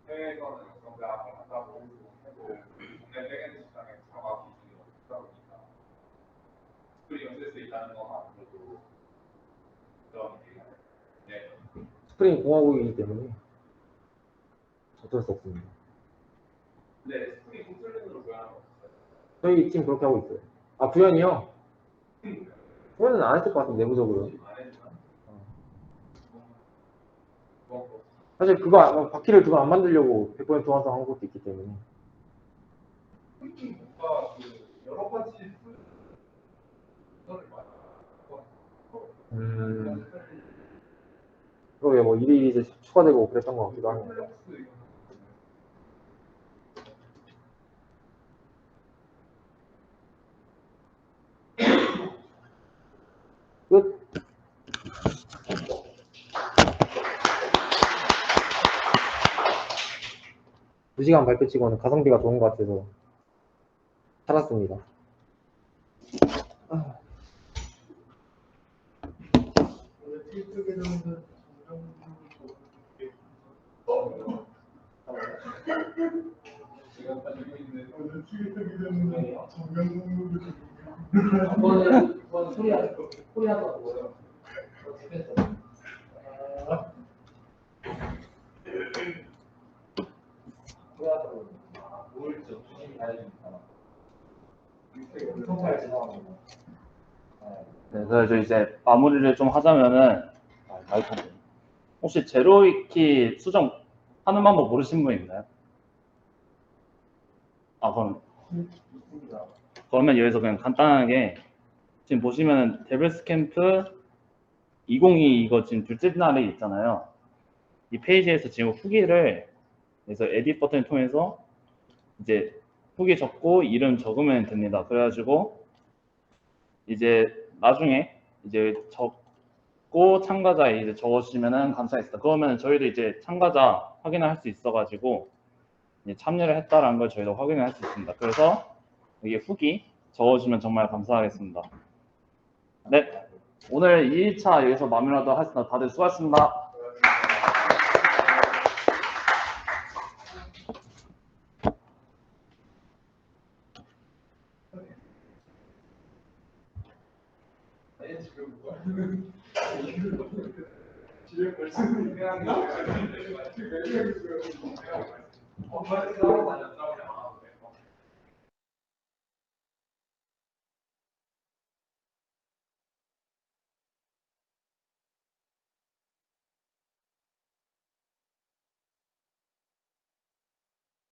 해외에서는 역성장을 한다고 해도 국내 백엔드 시장에 자바 기술이 없다 보니까 스크린 없앨 수 있다는 것만으로도 그런 네. 스프링 공화국이기 때문에 어쩔 수 없습니다. 근데 스크린 코틀린으로 구현하는 거 없어요. 저희 팀 그렇게 하고 있어요. 아 구현이요? 그거는 안 했을 것 같은데 내부적으로. 사실 그거 바퀴를 두고 안 만들려고 100% 완성한 것도 있기 때문에. 뭔가 그 여러 가지 그러게 뭐 일일이 이제 추가되고 그랬던 것 같기도 하네요. 끝. 두 시간 발표 치고는 가성비가 좋은 것 같아서 살았습니다. 제가 가지고 있는 이거는 소리하는 거예요. 우울증 주식이 다니니까 엄청 잘 지나갑니다. 네, 그래서 이제 마무리를 좀 하자면은 혹시 제로위키 수정 하는 방법 모르시는 분 있나요? 그러면 여기서 그냥 간단하게 지금 보시면은 데블스 캠프 2022 이거 지금 둘째 날에 있잖아요. 이 페이지에서 지금 후기를 그래서 에딧 버튼을 통해서 이제 후기 적고 이름 적으면 됩니다. 그래가지고 이제 나중에 이제 적고 참가자에 이제 적어주시면은 감사하겠습니다. 그러면 저희도 이제 참가자 확인을 할 수 있어가지고 이제 참여를 했다라는 걸 저희도 확인을 할 수 있습니다. 그래서 여기 후기 적어주시면 정말 감사하겠습니다. 네, 오늘 2일차 여기서 마무리하도록 하겠습니다. 다들 수고하셨습니다. 집에 벌써 유명한 거. 엄마를 싸우고 다녔다고.